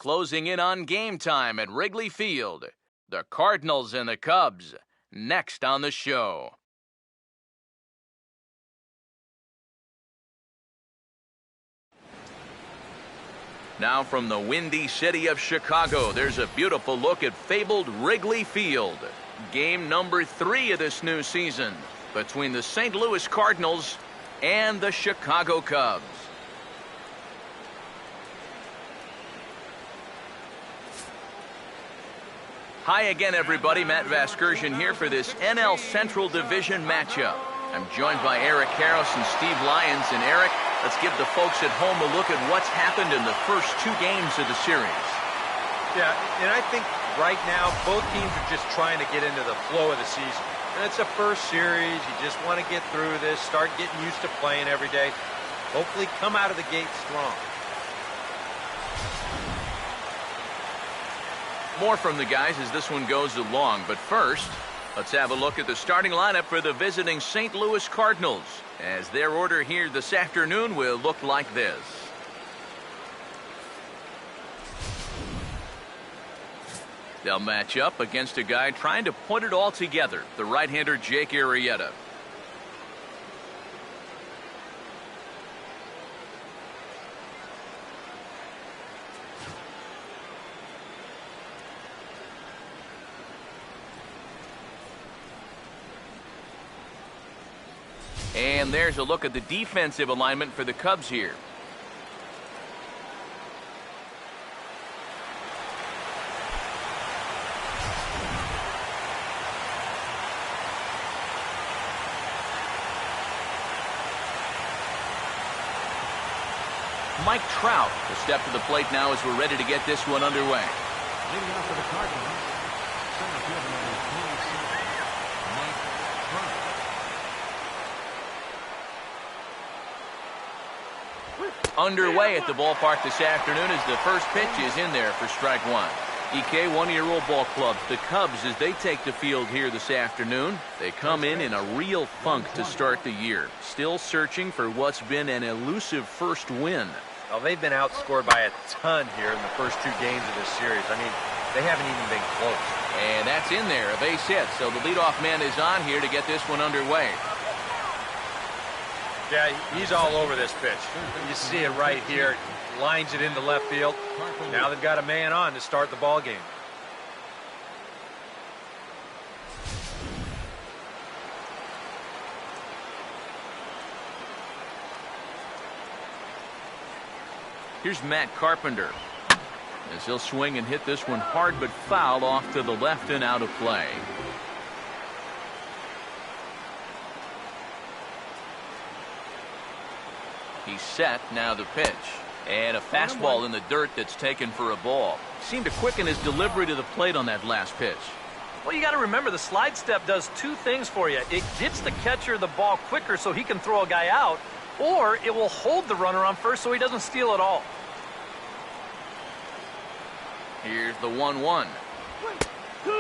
closing in on game time at Wrigley Field. The Cardinals and the Cubs, next on the show. Now from the windy city of Chicago, there's a beautiful look at fabled Wrigley Field. Game number 3 of this new season between the St. Louis Cardinals and the Chicago Cubs. Hi again, everybody. Matt Vasgersian here for this NL Central Division matchup. I'm joined by Eric Karros and Steve Lyons. And Eric, let's give the folks at home a look at what's happened in the first 2 games of the series. Yeah, and I think right now both teams are just trying to get into the flow of the season. And it's a first series. You just want to get through this, start getting used to playing every day. Hopefully come out of the gate strong. More from the guys as this one goes along. But first, let's have a look at the starting lineup for the visiting St. Louis Cardinals, as their order here this afternoon will look like this. They'll match up against a guy trying to put it all together, the right-hander Jake Arrieta. And there's a look at the defensive alignment for the Cubs here. Mike Trout will step to the plate now as we're ready to get this one underway. Leading off for the Cardinals, center fielder number 27, Mike Trout. Underway at the ballpark this afternoon as the first pitch is in there for strike 1. EK, one-year-old ball club. The Cubs, as they take the field here this afternoon, they come in a real funk to start the year. Still searching for what's been an elusive first win. Well, they've been outscored by a ton here in the first 2 games of this series. I mean, they haven't even been close. And that's in there, a base hit. So the leadoff man is on here to get this one underway. Yeah, he's all over this pitch. You see it right here. Lines it into left field. Now they've got a man on to start the ball game. Here's Matt Carpenter, as he'll swing and hit this one hard but foul off to the left and out of play. He's set, now the pitch. And a fastball in the dirt that's taken for a ball. Seemed to quicken his delivery to the plate on that last pitch. Well, you got to remember the slide step does 2 things for you. It gets the catcher the ball quicker so he can throw a guy out, or it will hold the runner on first so he doesn't steal it all. Here's the 1-1.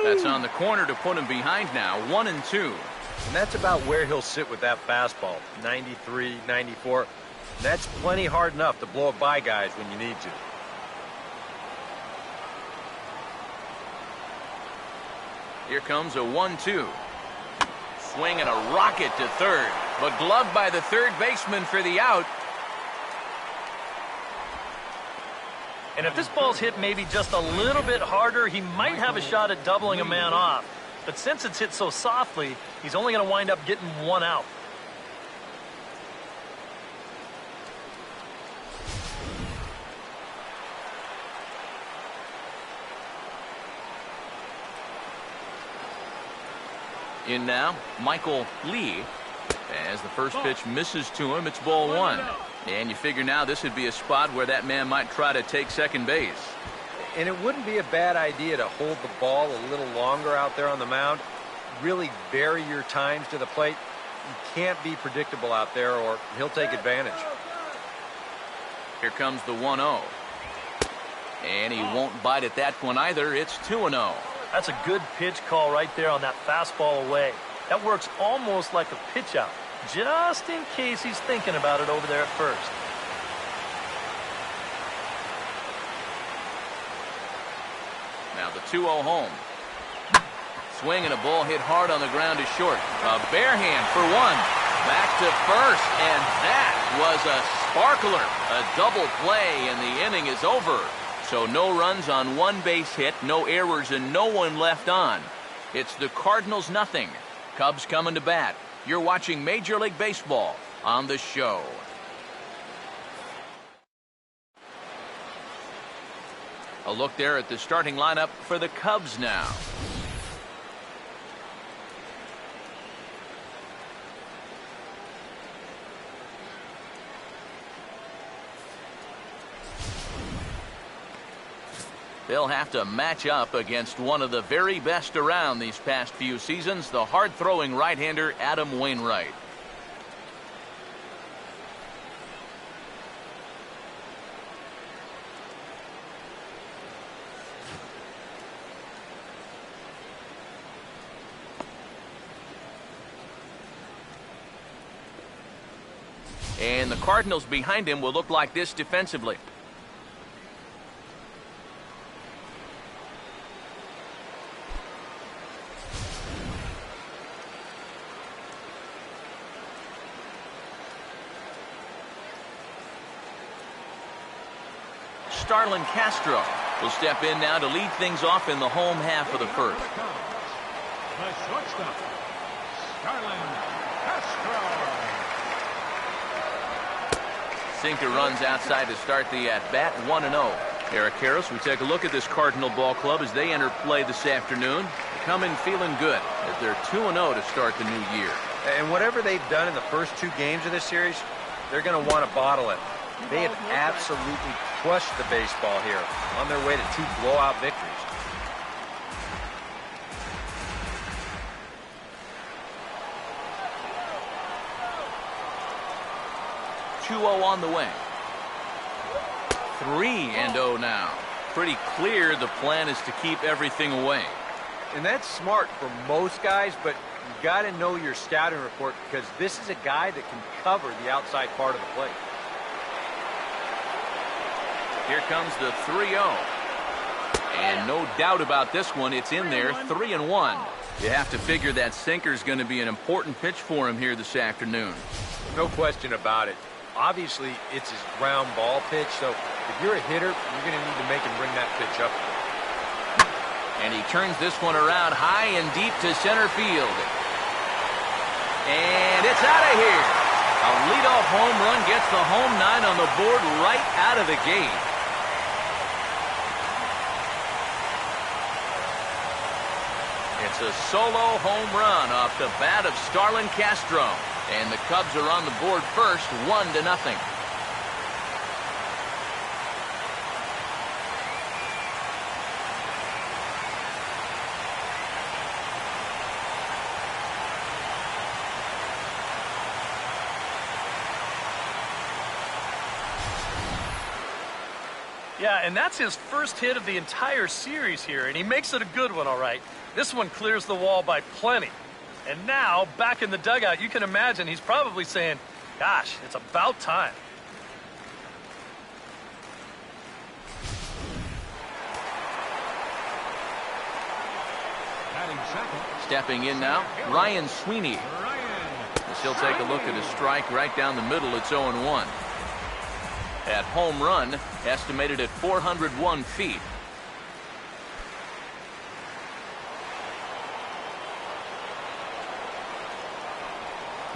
That's on the corner to put him behind now, 1-2. And that's about where he'll sit with that fastball, 93, 94. That's plenty hard enough to blow it by guys when you need to. Here comes a 1-2. Swing and a rocket to third, but gloved by the third baseman for the out. And if this ball's hit maybe just a little bit harder, he might have a shot at doubling a man off. But since it's hit so softly, he's only going to wind up getting 1 out. In now, Michael Lee. As the first pitch misses to him, it's ball 1. And you figure now this would be a spot where that man might try to take second base. And it wouldn't be a bad idea to hold the ball a little longer out there on the mound. Really vary your times to the plate. You can't be predictable out there or he'll take advantage. Here comes the 1-0. And he won't bite at that one either. It's 2-0. That's a good pitch call right there on that fastball away. That works almost like a pitch out, just in case he's thinking about it over there at first. 2-0 home. Swing and a ball hit hard on the ground is short. A bare hand for one. Back to first, and that was a sparkler. A double play, and the inning is over. So no runs on one base hit, no errors, and no one left on. It's the Cardinals nothing. Cubs coming to bat. You're watching Major League Baseball on the show. A look there at the starting lineup for the Cubs now. They'll have to match up against one of the very best around these past few seasons, the hard-throwing right-hander Adam Wainwright. And the Cardinals behind him will look like this defensively. Starlin Castro will step in now to lead things off in the home half of the first. The shortstop, Starlin Castro. Sinker runs outside to start the at-bat, 1-0. Eric Karros, we take a look at this Cardinal ball club as they enter play this afternoon. They come in feeling good as they're 2-0 to start the new year. And whatever they've done in the first two games of this series, they're going to want to bottle it. They have absolutely crushed the baseball here, on their way to 2 blowout victories. On the way. 3-0 now. Pretty clear the plan is to keep everything away. And that's smart for most guys, but you got to know your scouting report because this is a guy that can cover the outside part of the plate. Here comes the 3-0. And no doubt about this one, it's in there, 3-1. You have to figure that sinker's going to be an important pitch for him here this afternoon. No question about it. Obviously, it's his ground ball pitch, so if you're a hitter, you're going to need to make him bring that pitch up. And he turns this one around high and deep to center field. And it's out of here. A leadoff home run gets the home 9 on the board right out of the gate. It's a solo home run off the bat of Starlin Castro. And the Cubs are on the board first, 1-0. Yeah, and that's his first hit of the entire series here, and he makes it a good one, all right. This one clears the wall by plenty. And now, back in the dugout, you can imagine he's probably saying, gosh, it's about time. Stepping in now, Ryan Sweeney. As he'll take a look at a strike right down the middle. It's 0-1. At home run, estimated at 401 feet.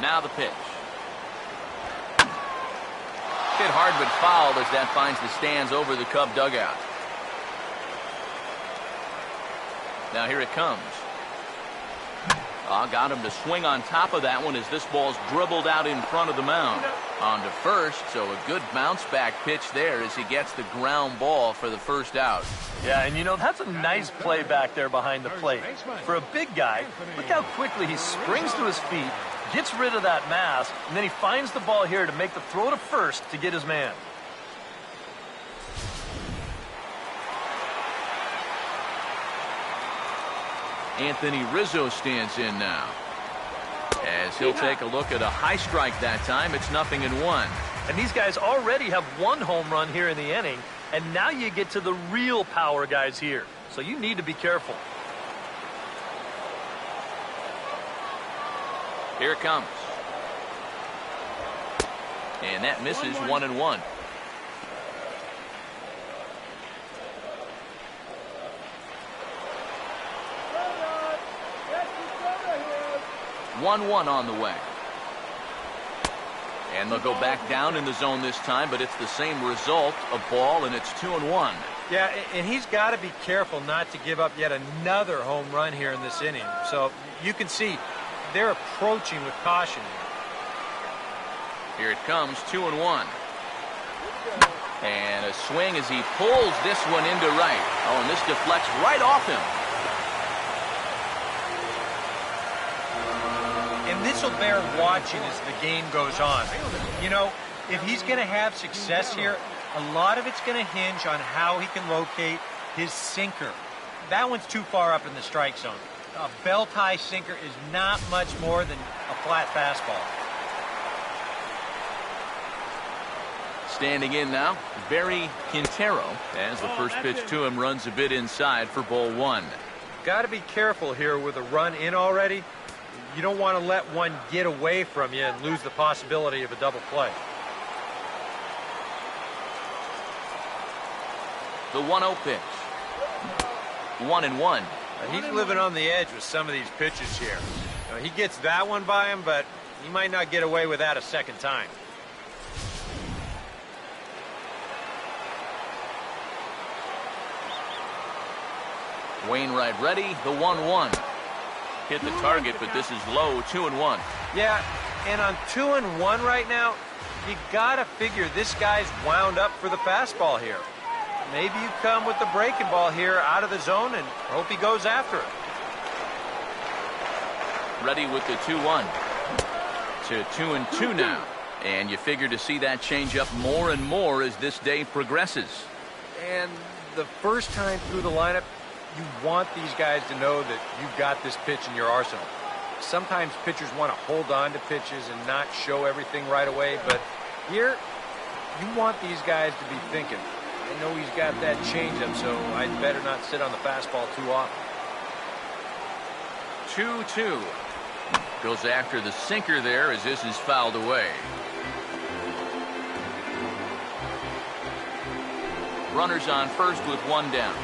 Now the pitch. Hit hard but fouled as that finds the stands over the Cub dugout. Now here it comes. Got him to swing on top of that one as this ball's dribbled out in front of the mound. On to first, so a good bounce back pitch there as he gets the ground ball for the first out. Yeah, and you know, that's a nice play back there behind the plate. For a big guy, look how quickly he springs to his feet, gets rid of that mass, and then he finds the ball here to make the throw to first to get his man. Anthony Rizzo stands in now. As he'll take a look at a high strike that time, it's 0-1. And these guys already have one home run here in the inning, and now you get to the real power guys here. so you need to be careful. Here it comes. And that misses 1-1. 1-1 on the way. And they'll go back down in the zone this time, but it's the same result, a ball, and it's 2-1. Yeah, and he's got to be careful not to give up yet another home run here in this inning. So you can see they're approaching with caution. Here it comes, 2-1. And a swing as he pulls this one into right. Oh, and this deflects right off him. And this will bear watching as the game goes on. You know, if he's going to have success here, a lot of it's going to hinge on how he can locate his sinker. That one's too far up in the strike zone. A belt-high sinker is not much more than a flat fastball. Standing in now, Barry Quintero, as the first pitch to him runs a bit inside for ball one. Got to be careful here with a run in already. You don't want to let one get away from you and lose the possibility of a double play. The 1-0 pitch. 1-1. He's living on the edge with some of these pitches here. He gets that one by him, but he might not get away with that a second time. Wainwright ready, the 1-1. Hit the target, but this is low, 2-1. Yeah, and on 2-1 right now, you gotta figure this guy's wound up for the fastball here. Maybe you come with the breaking ball here out of the zone and hope he goes after it. Ready with the 2-1. To 2-2 now. And you figure to see that change up more and more as this day progresses. And the first time through the lineup, you want these guys to know that you've got this pitch in your arsenal. Sometimes pitchers want to hold on to pitches and not show everything right away, but here, you want these guys to be thinking, I know he's got that changeup, so I'd better not sit on the fastball too often. 2-2. Goes after the sinker there as this is fouled away. Runners on first with one down.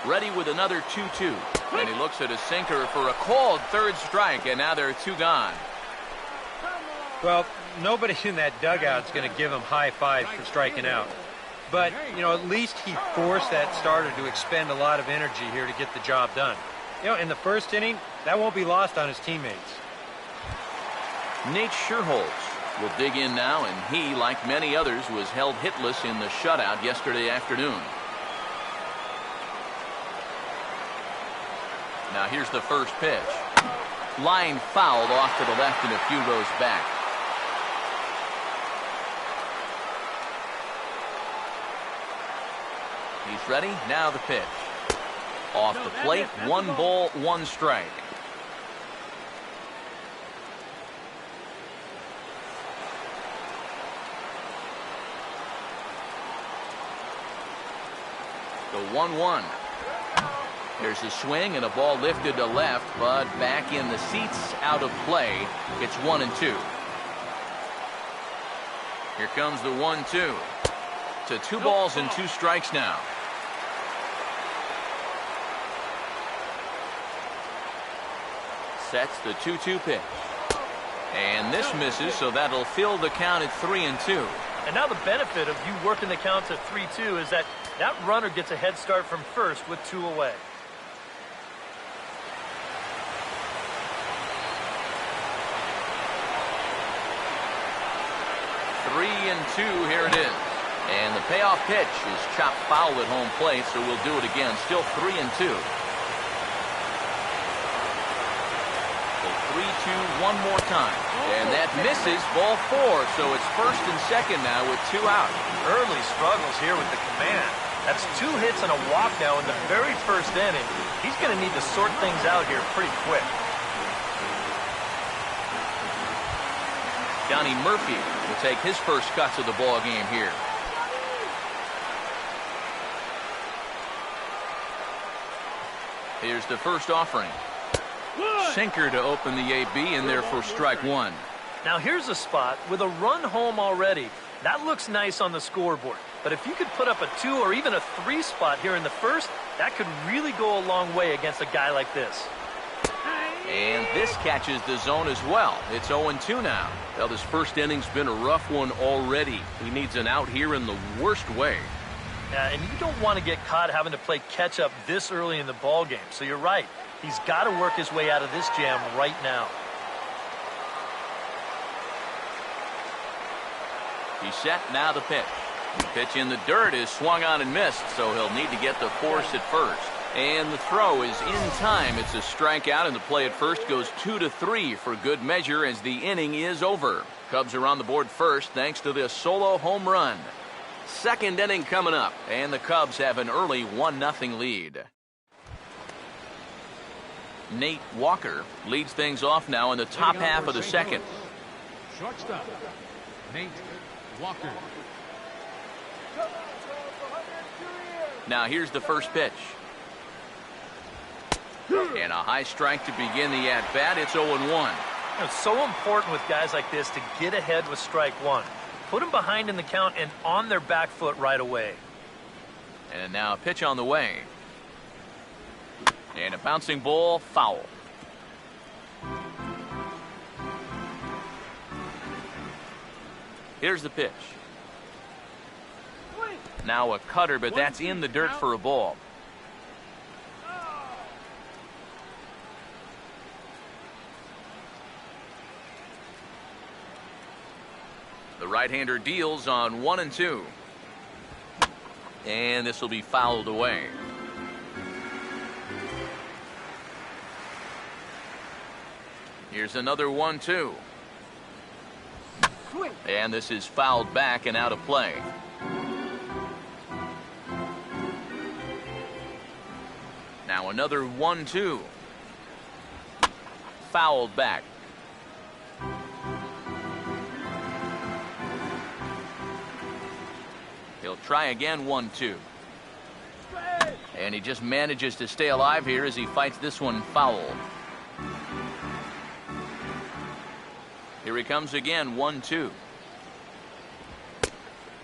Ready with another 2-2. And he looks at a sinker for a called third strike, and now there are two gone. Well, nobody in that dugout is going to give him high fives for striking out. But, you know, at least he forced that starter to expend a lot of energy here to get the job done. You know, in the first inning, that won't be lost on his teammates. Nate Scherholz will dig in now, and he, like many others, was held hitless in the shutout yesterday afternoon. Now here's the first pitch. Line fouled off to the left and a few rows back. He's ready. Now the pitch. Off the plate, 1 ball, 1 strike. The 1-1. There's a swing and a ball lifted to left, but back in the seats, out of play. It's 1-2. Here comes the 1-2. To 2 balls and 2 strikes now. Sets the 2-2 pitch. And this misses, so that'll fill the count at 3-2. And now the benefit of you working the count to 3-2 is that runner gets a head start from first with 2 away. Two, here it is. And the payoff pitch is chopped foul at home plate, so we'll do it again. Still 3-2. So 3-2 one more time. And that misses, ball 4. So it's first and second now with 2 out. Early struggles here with the command. That's 2 hits and a walk now in the very first inning. He's going to need to sort things out here pretty quick. Johnny Murphy will take his first cuts of the ball game here. Here's the first offering. Sinker to open the AB in there for strike one. Now here's a spot with a run home already. That looks nice on the scoreboard. But if you could put up a 2 or even a 3 spot here in the first, that could really go a long way against a guy like this. And this catches the zone as well. It's 0-2 now. Well, this first inning's been a rough one already. He needs an out here in the worst way. Yeah, and you don't want to get caught having to play catch up this early in the ball game. So you're right. He's got to work his way out of this jam right now. He's set, now the pitch. The pitch in the dirt is swung on and missed, so he'll need to get the force at first. And the throw is in time. It's a strikeout, and the play at first goes 2-3 for good measure as the inning is over. Cubs are on the board first thanks to this solo home run. Second inning coming up, and the Cubs have an early 1-0 lead. Nate Walker leads things off now in the top half of the second. Shortstop, Nate Walker. Now here's the first pitch. And a high strike to begin the at-bat. It's 0-1. It's so important with guys like this to get ahead with strike one. Put them behind in the count and on their back foot right away. And now a pitch on the way. And a bouncing ball, foul. Here's the pitch. Now a cutter, but that's in the dirt for a ball. The right-hander deals on 1-2. And this will be fouled away. Here's another 1-2. And this is fouled back and out of play. Now another 1-2. Fouled back. He'll try again, 1-2. And he just manages to stay alive here as he fights this one foul. Here he comes again, 1-2.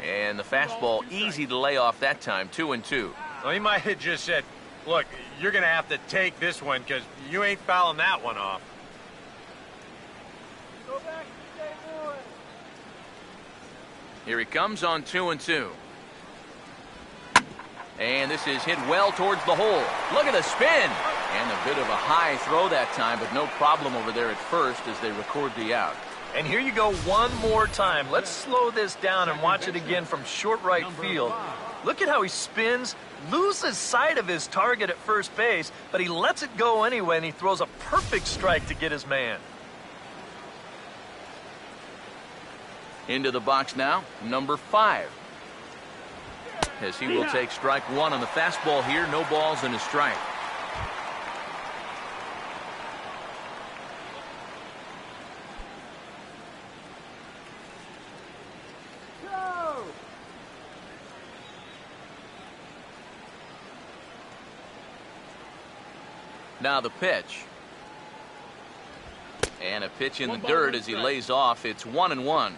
And the fastball easy to lay off that time, 2-2. Well, he might have just said, look, you're going to have to take this one because you ain't fouling that one off. Go back and stay more. Here he comes on 2-2. And this is hit well towards the hole. Look at the spin. And a bit of a high throw that time, but no problem over there at first as they record the out. And here you go one more time. Let's slow this down and watch it again from short right field. Look at how he spins, loses sight of his target at first base, but he lets it go anyway, and he throws a perfect strike to get his man. Into the box now, number 5. As he will take strike one on the fastball here, no balls and a strike. Now the pitch. And a pitch in the dirt as he lays off. It's 1-1.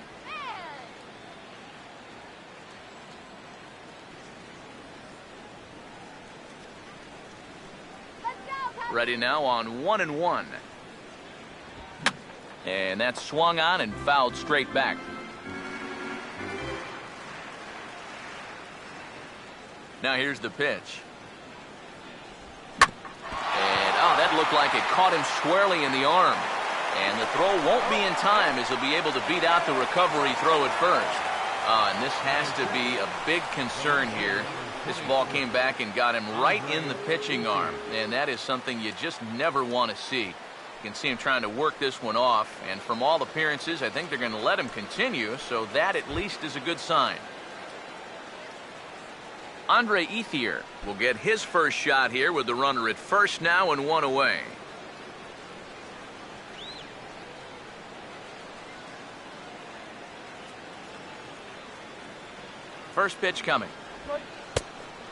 Ready now on 1-1. And that's swung on and fouled straight back. Now here's the pitch. And that looked like it caught him squarely in the arm. And the throw won't be in time as he'll be able to beat out the recovery throw at first. And this has to be a big concern here. This ball came back and got him right in the pitching arm. And that is something you just never want to see. You can see him trying to work this one off. And from all appearances, I think they're going to let him continue. So that at least is a good sign. Andre Ethier will get his first shot here with the runner at first now and one away. First pitch coming.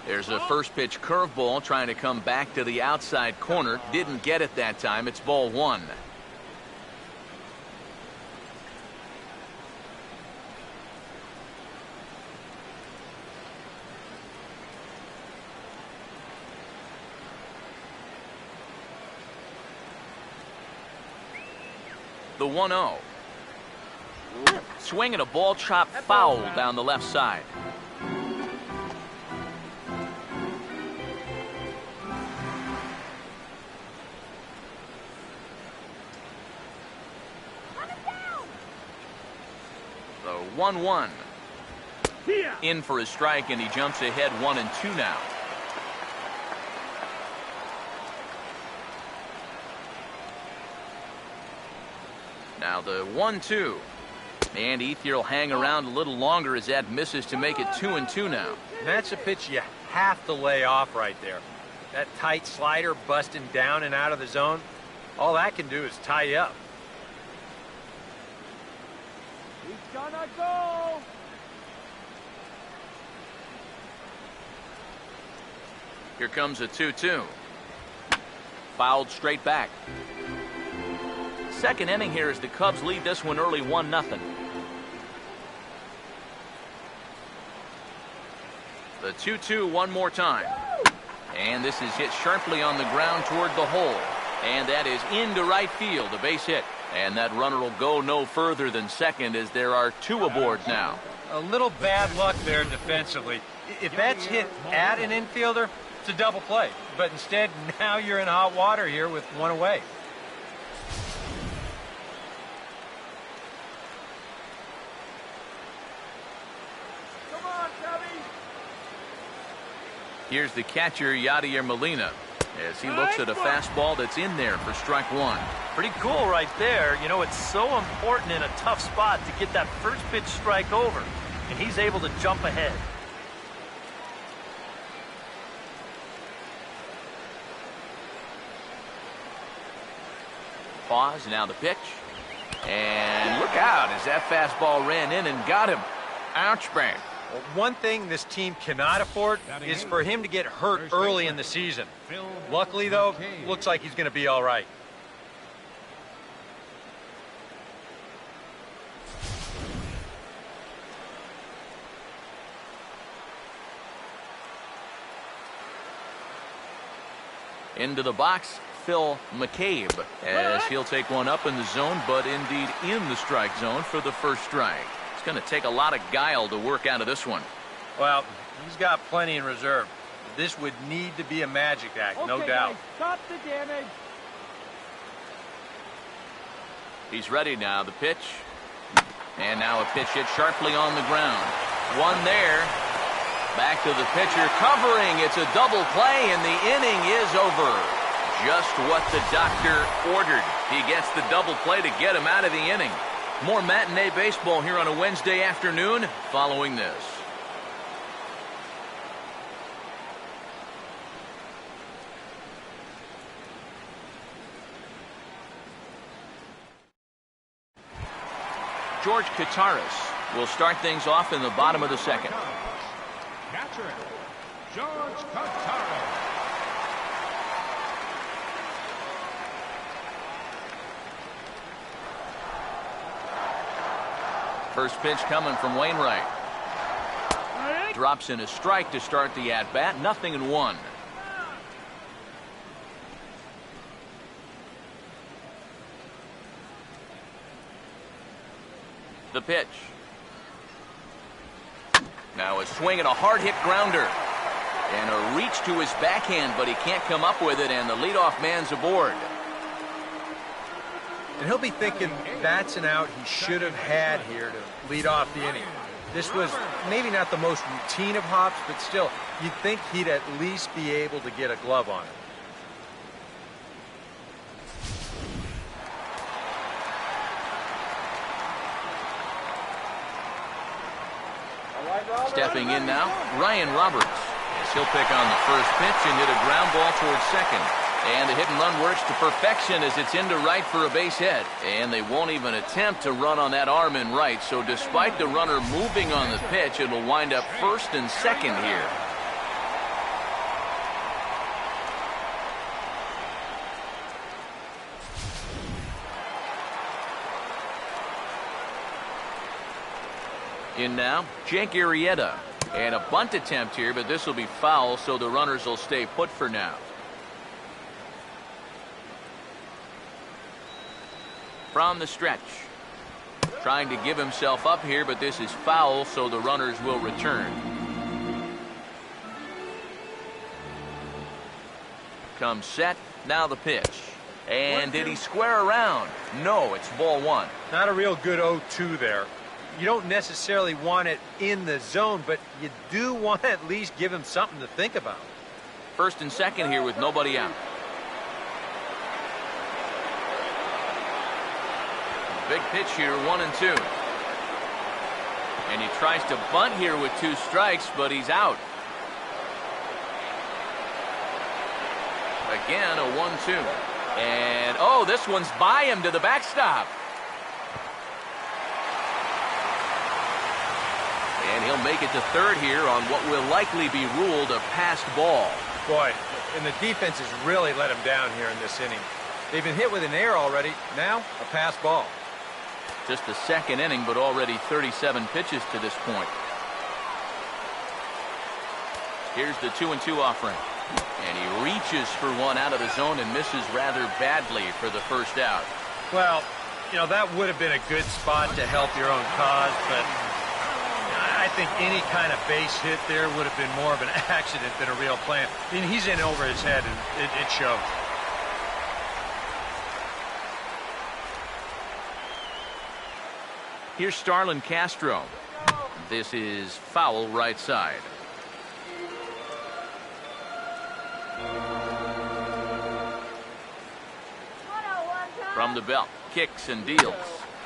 There's a first pitch curveball trying to come back to the outside corner. Didn't get it that time. It's ball one. The 1-0. Swing and a ball chopped foul down the left side. The 1-1. In for a strike, and he jumps ahead 1-2 now. Now the 1-2. And Ethier will hang around a little longer as that misses to make it 2-2 now. And that's a pitch you have to lay off right there. That tight slider busting down and out of the zone, all that can do is tie you up. He's gonna go. Here comes a 2-2. Fouled straight back. Second inning here as the Cubs lead this one early 1-0. The 2-2 one more time. And this is hit sharply on the ground toward the hole. And that is into right field, a base hit. And that runner will go no further than second as there are two aboard now. A little bad luck there defensively. If that's hit at an infielder, it's a double play. But instead, now you're in hot water here with one away. Come on, Cubby. Here's the catcher, Yadier Molina, as he looks at a fastball that's in there for strike one. Pretty cool right there. You know, it's so important in a tough spot to get that first pitch strike over, and he's able to jump ahead. Pause, now the pitch. And look out as that fastball ran in and got him. Ouch, bang. Well, one thing this team cannot afford is for him to get hurt early in the season. Luckily, though, looks like he's going to be all right. Into the box, Phil McCabe, as he'll take one up in the zone, but indeed in the strike zone for the first strike. It's going to take a lot of guile to work out of this one. Well, he's got plenty in reserve. This would need to be a magic act, no doubt. Guys, stop the damage. He's ready now, the pitch. And now a pitch hit sharply on the ground. One there. Back to the pitcher, covering. It's a double play, and the inning is over. Just what the doctor ordered. He gets the double play to get him out of the inning. More matinee baseball here on a Wednesday afternoon following this. George Kataris will start things off in the bottom of the second. Catcher, George Cardinals. First pitch coming from Wainwright. Drops in a strike to start the at-bat. 0-1. The pitch. Now a swing and a hard-hit grounder. And a reach to his backhand, but he can't come up with it, and the leadoff man's aboard. And he'll be thinking that's an out he should have had here to lead off the inning. This was maybe not the most routine of hops, but still, you'd think he'd at least be able to get a glove on it. Stepping in now, Ryan Roberts. As he'll pick on the first pitch and hit a ground ball towards second. And the hit and run works to perfection as it's into right for a base hit. And they won't even attempt to run on that arm in right. So despite the runner moving on the pitch, it'll wind up first and second here. In now, Jake Arrieta. And a bunt attempt here, but this will be foul, so the runners will stay put for now. From the stretch. Trying to give himself up here, but this is foul, so the runners will return. Comes set. Now the pitch. And did he square around? No, it's ball one. Not a real good 0-2 there. You don't necessarily want it in the zone, but you do want to at least give him something to think about. First and second here with nobody out. Big pitch here, 1-2. And he tries to bunt here with 2 strikes, but he's out. Again, a 1-2. And, oh, this one's by him to the backstop. And he'll make it to third here on what will likely be ruled a passed ball. Boy, and the defense has really let him down here in this inning. They've been hit with an error already. Now, a passed ball. Just the second inning, but already 37 pitches to this point. Here's the 2-2 offering. And he reaches for one out of the zone and misses rather badly for the first out. Well, you know, that would have been a good spot to help your own cause, but I think any kind of base hit there would have been more of an accident than a real plan. I mean, he's in over his head, and it shows. Here's Starlin Castro. This is foul right side. From the belt, kicks and deals.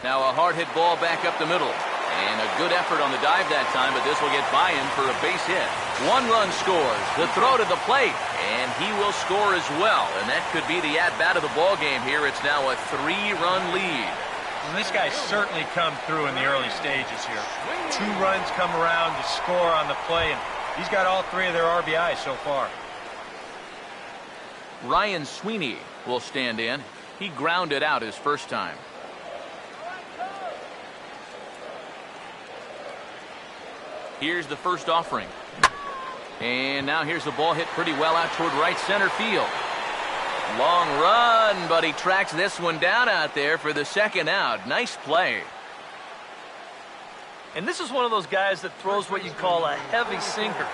Now a hard hit ball back up the middle. And a good effort on the dive that time, but this will get by him for a base hit. 1 run scores. The throw to the plate. And he will score as well. And that could be the at-bat of the ball game here. It's now a 3-run lead. And this guy's certainly come through in the early stages here. 2 runs come around to score on the play, and he's got all 3 of their RBIs so far. Ryan Sweeney will stand in. He grounded out his first time. Here's the first offering. And now here's the ball hit pretty well out toward right center field. Long run, but he tracks this one down out there for the second out. Nice play. And this is one of those guys that throws what you call a heavy sinker.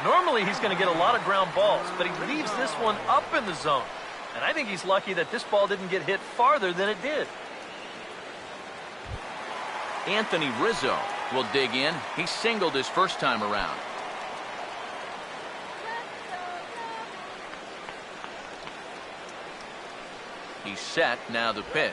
Normally he's going to get a lot of ground balls, but he leaves this one up in the zone. And I think he's lucky that this ball didn't get hit farther than it did. Anthony Rizzo will dig in. He singled his first time around. He's set. Now the pitch.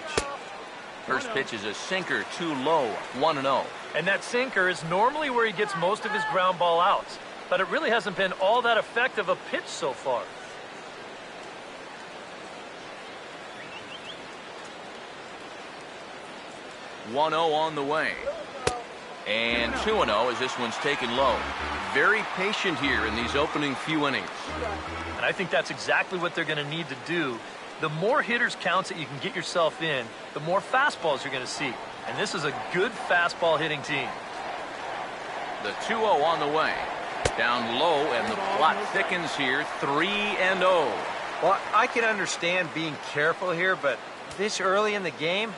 First pitch is a sinker, too low, 1-0. And that sinker is normally where he gets most of his ground ball outs. But it really hasn't been all that effective a pitch so far. One 0 on the way. And 2-0 as this one's taken low. Very patient here in these opening few innings. And I think that's exactly what they're going to need to do. The more hitters counts that you can get yourself in, the more fastballs you're going to see. And this is a good fastball hitting team. The 2-0 on the way. Down low, and the plot thickens here, 3-0. Well, I can understand being careful here, but this early in the game,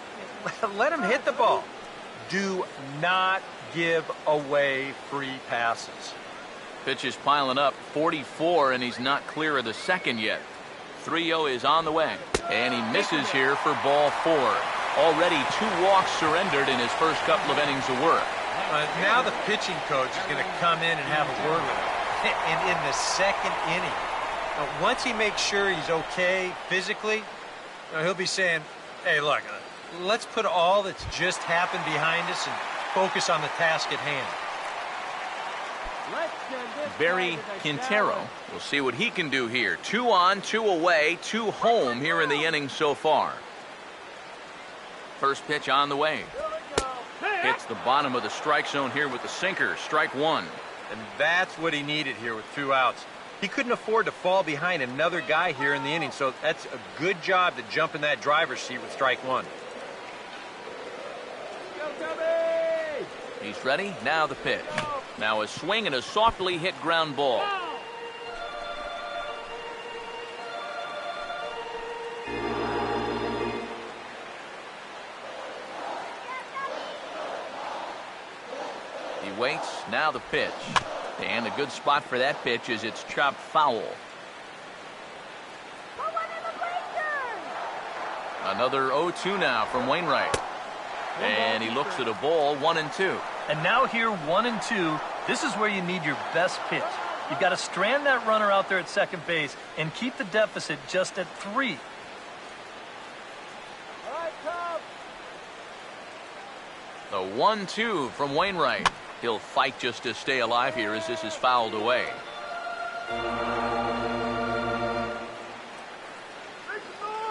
let him hit the ball. Do not give away free passes. Pitch is piling up, 44, and he's not clear of the second yet. 3-0 is on the way, and he misses here for ball 4. Already 2 walks surrendered in his first couple of innings of work. Now the pitching coach is going to come in and have a word with him. And in the second inning, once he makes sure he's okay physically, he'll be saying, hey, look, let's put all that's just happened behind us and focus on the task at hand. Barry Quintero. We'll see what he can do here. 2 on, 2 away, 2 home here in the inning so far. First pitch on the way. Hits the bottom of the strike zone here with the sinker. Strike 1. And that's what he needed here with 2 outs. He couldn't afford to fall behind another guy here in the inning, so that's a good job to jump in that driver's seat with strike 1. He's ready. Now the pitch. Now a swing and a softly hit ground ball. He waits. Now the pitch. And a good spot for that pitch is it's chopped foul. Another 0-2 now from Wainwright. And he looks at a ball, 1-2. And now here, 1-2. This is where you need your best pitch. You've got to strand that runner out there at second base and keep the deficit just at 3. All right, Cub. The 1-2 from Wainwright. He'll fight just to stay alive here as this is fouled away.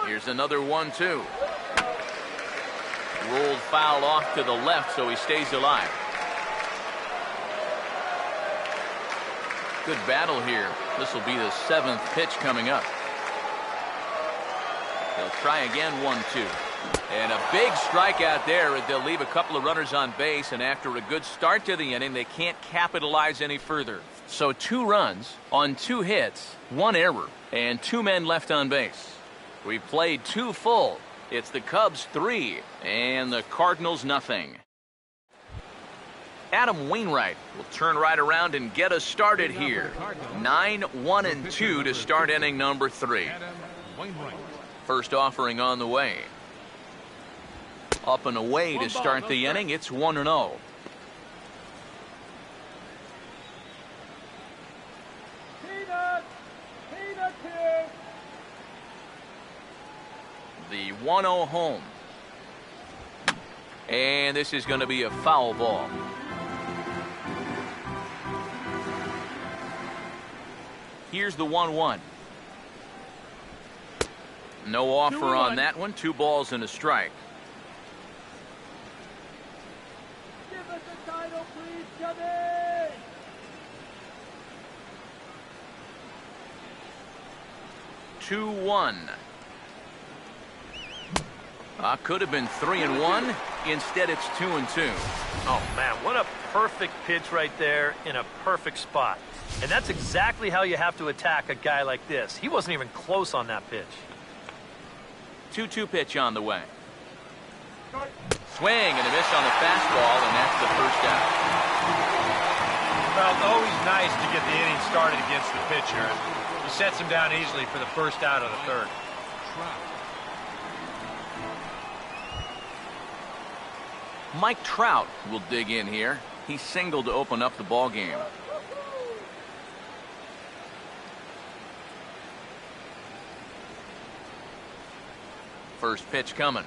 Here's another 1-2. Rolled foul off to the left, so he stays alive. Good battle here. This will be the 7th pitch coming up. He'll try again, 1-2. And a big strikeout there. They'll leave a couple of runners on base, and after a good start to the inning, they can't capitalize any further. So 2 runs on 2 hits, 1 error, and 2 men left on base. We've played 2 full. It's the Cubs 3 and the Cardinals nothing. Adam Wainwright will turn right around and get us started here. 9-1-2 to start inning number 3. First offering on the way. Up and away to start the inning. It's 1-0. Peanut here. The 1-0 home. And this is going to be a foul ball. Here's the 1-1. No offer on that one. 2 balls and a strike. Give us the title, please, Chubby. Two-1. Could have been 3-1. Instead, it's 2-2. Oh, man, what a perfect pitch right there in a perfect spot. And that's exactly how you have to attack a guy like this. He wasn't even close on that pitch. 2-2 pitch on the way. Swing and a miss on the fastball, and that's the first out. Well, it's always nice to get the inning started against the pitcher. He sets him down easily for the first out of the 3rd. Mike Trout will dig in here. He singled to open up the ball game. First pitch coming.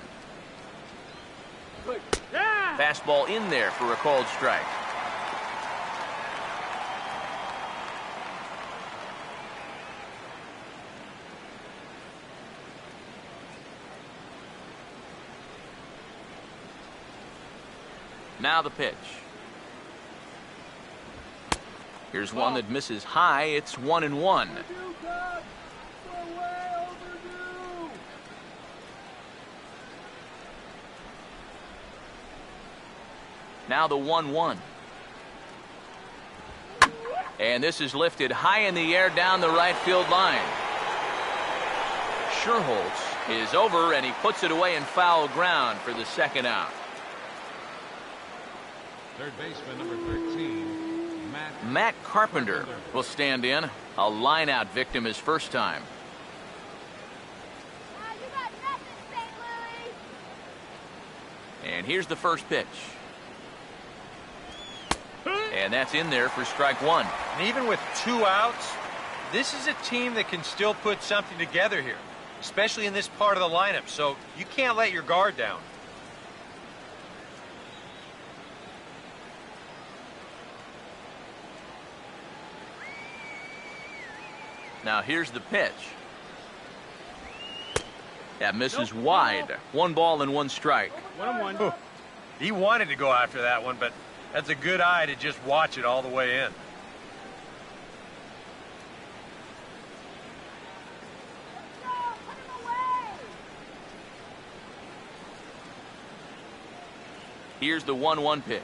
Yeah. Fastball in there for a called strike. Now the pitch. Here's one that misses high. It's 1-1. Overdue, Cub. We're way overdue. Now the 1-1. And this is lifted high in the air down the right field line. Sherholtz is over, and he puts it away in foul ground for the 2nd out. Third baseman, number 13, Matt Carpenter will stand in. A line-out victim his first time. You got nothing, St. Louis. And here's the first pitch. And that's in there for strike 1. And even with 2 outs, this is a team that can still put something together here, especially in this part of the lineup, so you can't let your guard down. Now here's the pitch. That misses wide. 1 ball and 1 strike. 1-1. He wanted to go after that one, but that's a good eye to just watch it all the way in. Here's the 1-1 pitch.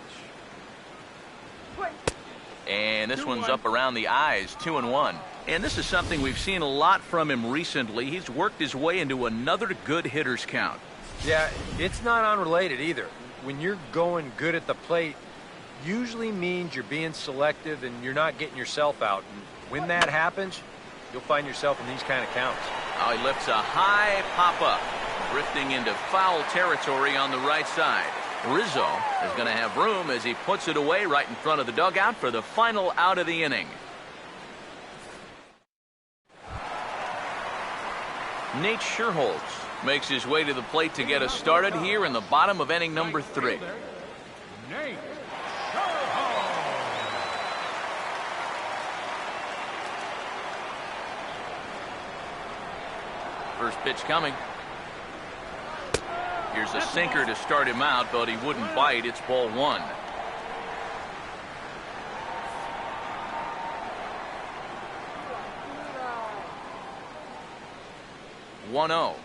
And this one's up around the eyes, 2-1. And this is something we've seen a lot from him recently. He's worked his way into another good hitter's count. Yeah, it's not unrelated either. When you're going good at the plate, usually means you're being selective and you're not getting yourself out. And when that happens, you'll find yourself in these kind of counts. Oh, he lifts a high pop-up, drifting into foul territory on the right side. Rizzo is going to have room as he puts it away right in front of the dugout for the final out of the inning. Nate Scherholz makes his way to the plate to get us started here in the bottom of inning number 3. Nate. First pitch coming. Here's a sinker to start him out, but he wouldn't bite. It's ball 1. One-oh.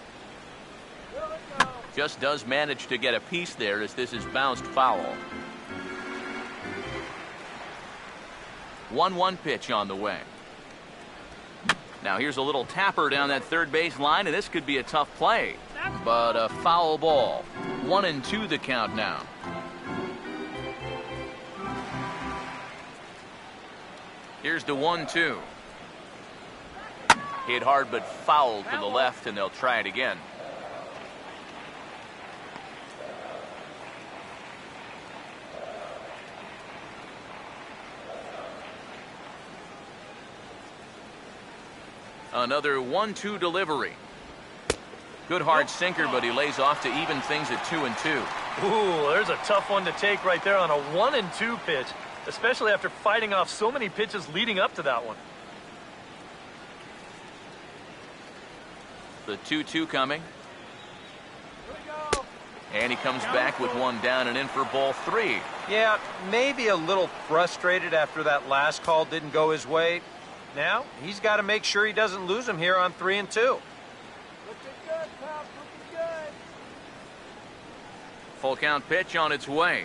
Just does manage to get a piece there as this is bounced foul. 1-1 pitch on the way. Now here's a little tapper down that third base line, and this could be a tough play. But a foul ball. 1-2 the count now. Here's the 1-2. Hit hard but foul to the left, and they'll try it again. Another 1-2 delivery. Good hard sinker, but he lays off to even things at 2-2. Ooh, there's a tough one to take right there on a 1-2 pitch, especially after fighting off so many pitches leading up to that one. The 2-2 coming. And he comes back with one down and in for ball 3. Yeah, maybe a little frustrated after that last call didn't go his way. Now, he's got to make sure he doesn't lose him here on 3-2. Looking good, Pop. Looking good. Full count pitch on its way.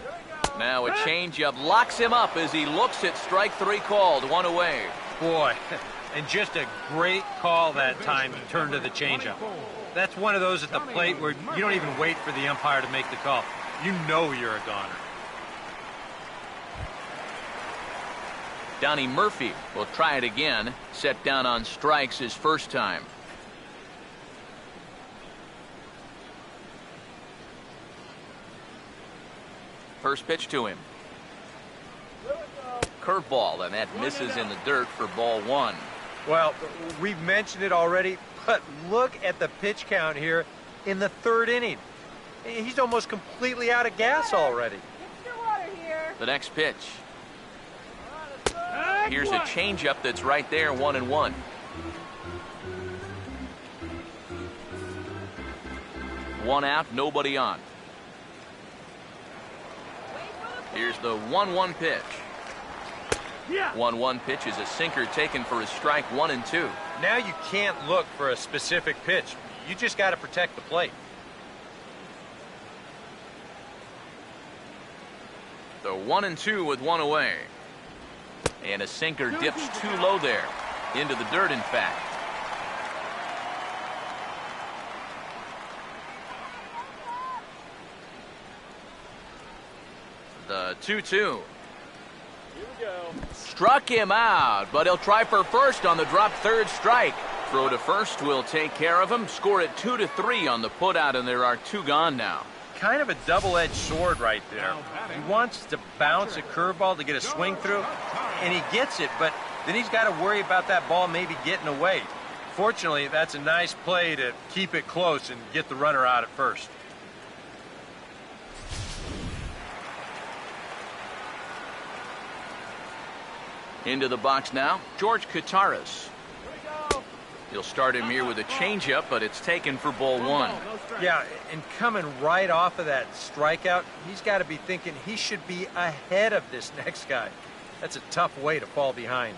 Here we go. Now a changeup locks him up as he looks at strike 3 called. 1 away. Boy, and just a great call that time to turn to the changeup. That's one of those at the plate where you don't even wait for the umpire to make the call. You know you're a goner. Donnie Murphy will try it again. Set down on strikes his first time. First pitch to him. Curveball, and that misses in the dirt for ball 1. Well, we've mentioned it already, but look at the pitch count here in the 3rd inning. He's almost completely out of gas already. Get your water here. The next pitch. Here's a changeup that's right there, 1-1. One out, nobody on. Here's the 1-1 pitch. 1-1 pitch is a sinker taken for a strike, 1-2. Now you can't look for a specific pitch. You just got to protect the plate. The 1-2 with 1 away. And a sinker dips too low there. Into the dirt, in fact. The 2-2. Here we go. Struck him out, but he'll try for first on the drop third strike. Throw to first will take care of him. Score it 2-3 on the putout, and there are 2 gone now. Kind of a double-edged sword right there. He wants to bounce a curveball to get a swing through, and he gets it, but then he's got to worry about that ball maybe getting away. Fortunately, that's a nice play to keep it close and get the runner out at first. Into the box now, George Kataris. He'll start him here with a changeup, but it's taken for ball 1. Yeah, and coming right off of that strikeout, he's got to be thinking he should be ahead of this next guy. That's a tough way to fall behind.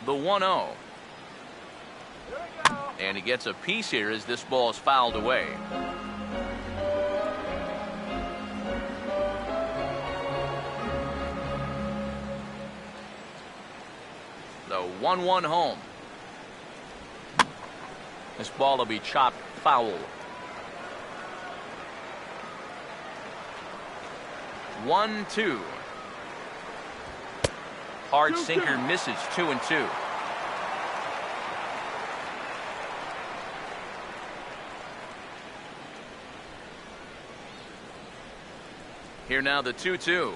The 1-0. And he gets a piece here as this ball is fouled away. the 1-1 home. This ball will be chopped foul. 1-2. Hard sinker misses. 2-2. Here now the 2-2.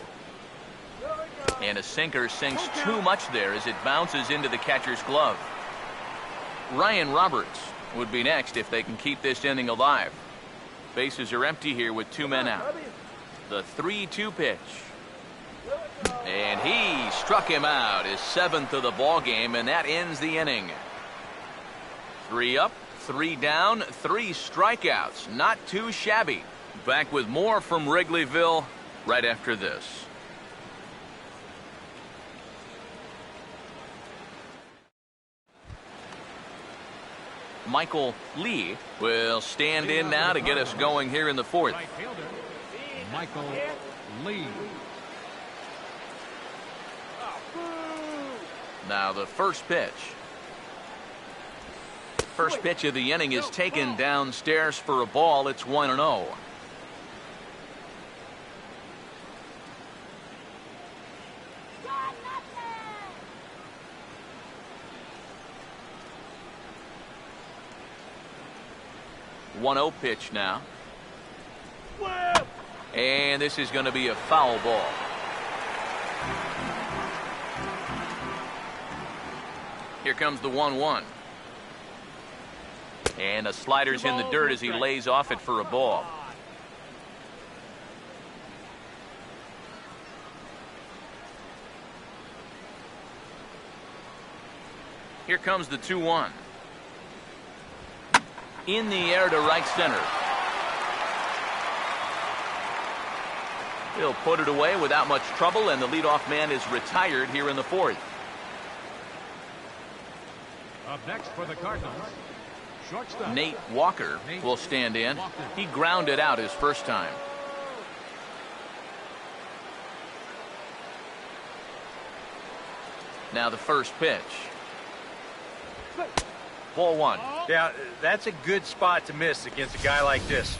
And a sinker sinks too much there as it bounces into the catcher's glove. Ryan Roberts would be next if they can keep this inning alive. Bases are empty here with 2 men out. The 3-2 pitch. And he struck him out, his 7th of the ball game, and that ends the inning. 3 up, 3 down, 3 strikeouts. Not too shabby. Back with more from Wrigleyville right after this. Michael Lee will stand in now to get us going here in the 4th. Right fielder, Michael Lee. Now the first pitch. First pitch of the inning is taken downstairs for a ball. It's 1-0. One-0 pitch now. And this is going to be a foul ball. Here comes the 1-1. And a slider's in the dirt as he lays off it for a ball. Here comes the 2-1. In the air to right center. He'll put it away without much trouble, and the leadoff man is retired here in the 4th. Up next for the Cardinals, shortstop Nate Walker will stand in. He grounded out his first time. Now the first pitch. Ball 1. Yeah, that's a good spot to miss against a guy like this.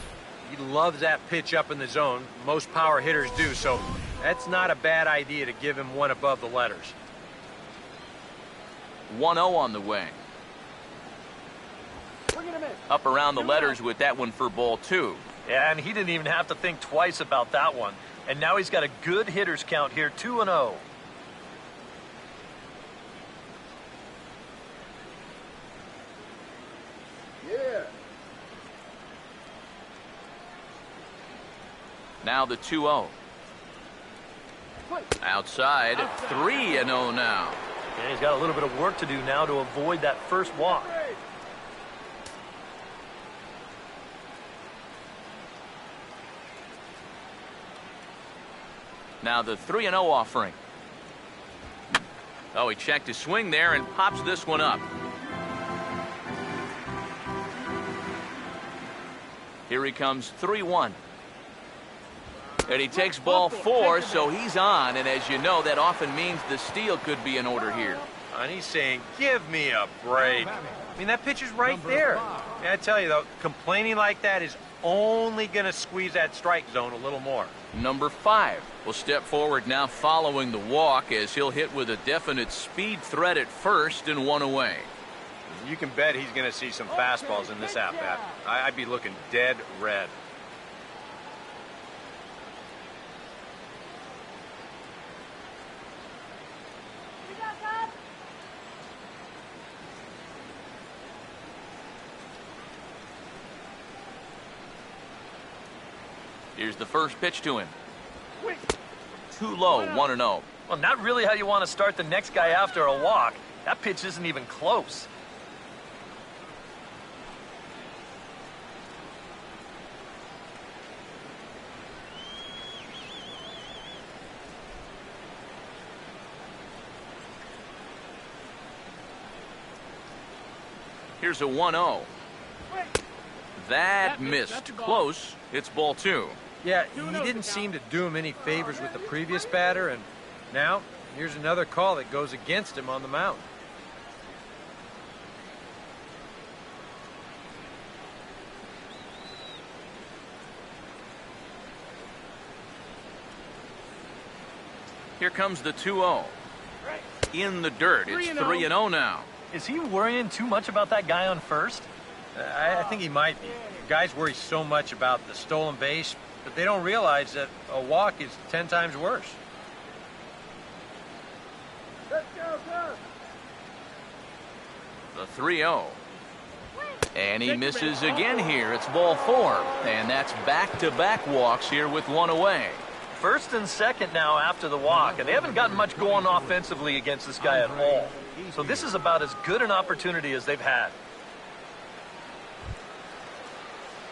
He loves that pitch up in the zone. Most power hitters do, so that's not a bad idea to give him one above the letters. 1-0 on the way. Up around the letters with that one for ball 2. Yeah, and he didn't even have to think twice about that one. And now he's got a good hitters count here, 2-0. Now the 2-0. Outside, 3-0 now. Yeah, he's got a little bit of work to do now to avoid that first walk. Now the 3-0 offering. Oh, he checked his swing there and pops this one up. Here he comes, 3-1. And he takes ball 4, so he's on. And as you know, that often means the steal could be in order here. And he's saying, give me a break. I mean, that pitch is right there. Yeah, I tell you, though, complaining like that is only going to squeeze that strike zone a little more. Number 5 will step forward now following the walk as he'll hit with a definite speed threat at first and 1 away. You can bet he's going to see some fastballs in this at-bat. I'd be looking dead red. Here's the first pitch to him. Too low, 1-0. Well, not really how you want to start the next guy after a walk. That pitch isn't even close. Here's a 1-0. That missed. Close. It's ball 2. Yeah, he didn't seem to do him any favors with the previous batter, and now here's another call that goes against him on the mound. Here comes the 2-0. In the dirt. It's 3-0 now. Is he worrying too much about that guy on first? I think he might be. Guys worry so much about the stolen base, but they don't realize that a walk is 10 times worse. Let's go, go. The 3-0. And he misses again here. It's ball 4. And that's back-to-back walks here with one away. First and second now after the walk, and they haven't gotten much going offensively against this guy at all. So this is about as good an opportunity as they've had.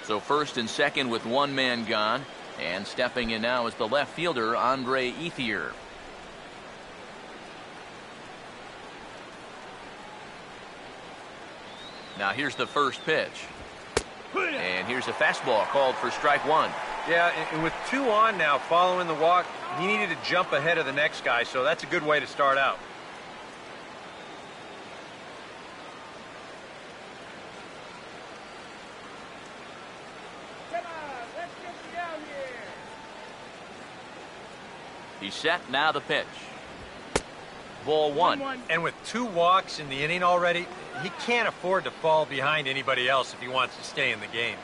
So first and second with one man gone. And stepping in now is the left fielder, Andre Ethier. Now here's the first pitch. And here's a fastball called for strike 1. Yeah, and with 2 on now following the walk, he needed to jump ahead of the next guy, so that's a good way to start out. Come on, let's get you out here. He's set, now the pitch. Ball 1. And with 2 walks in the inning already, he can't afford to fall behind anybody else if he wants to stay in the game.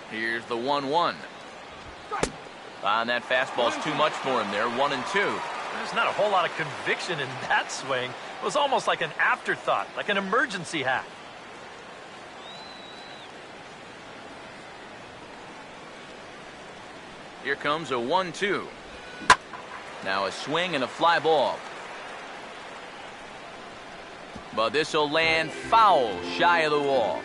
Here's the 1-1. And that fastball's too much for him there. 1-2. There's not a whole lot of conviction in that swing. It was almost like an afterthought, like an emergency hack. Here comes a 1-2. Now a swing and a fly ball. But this will land foul shy of the wall.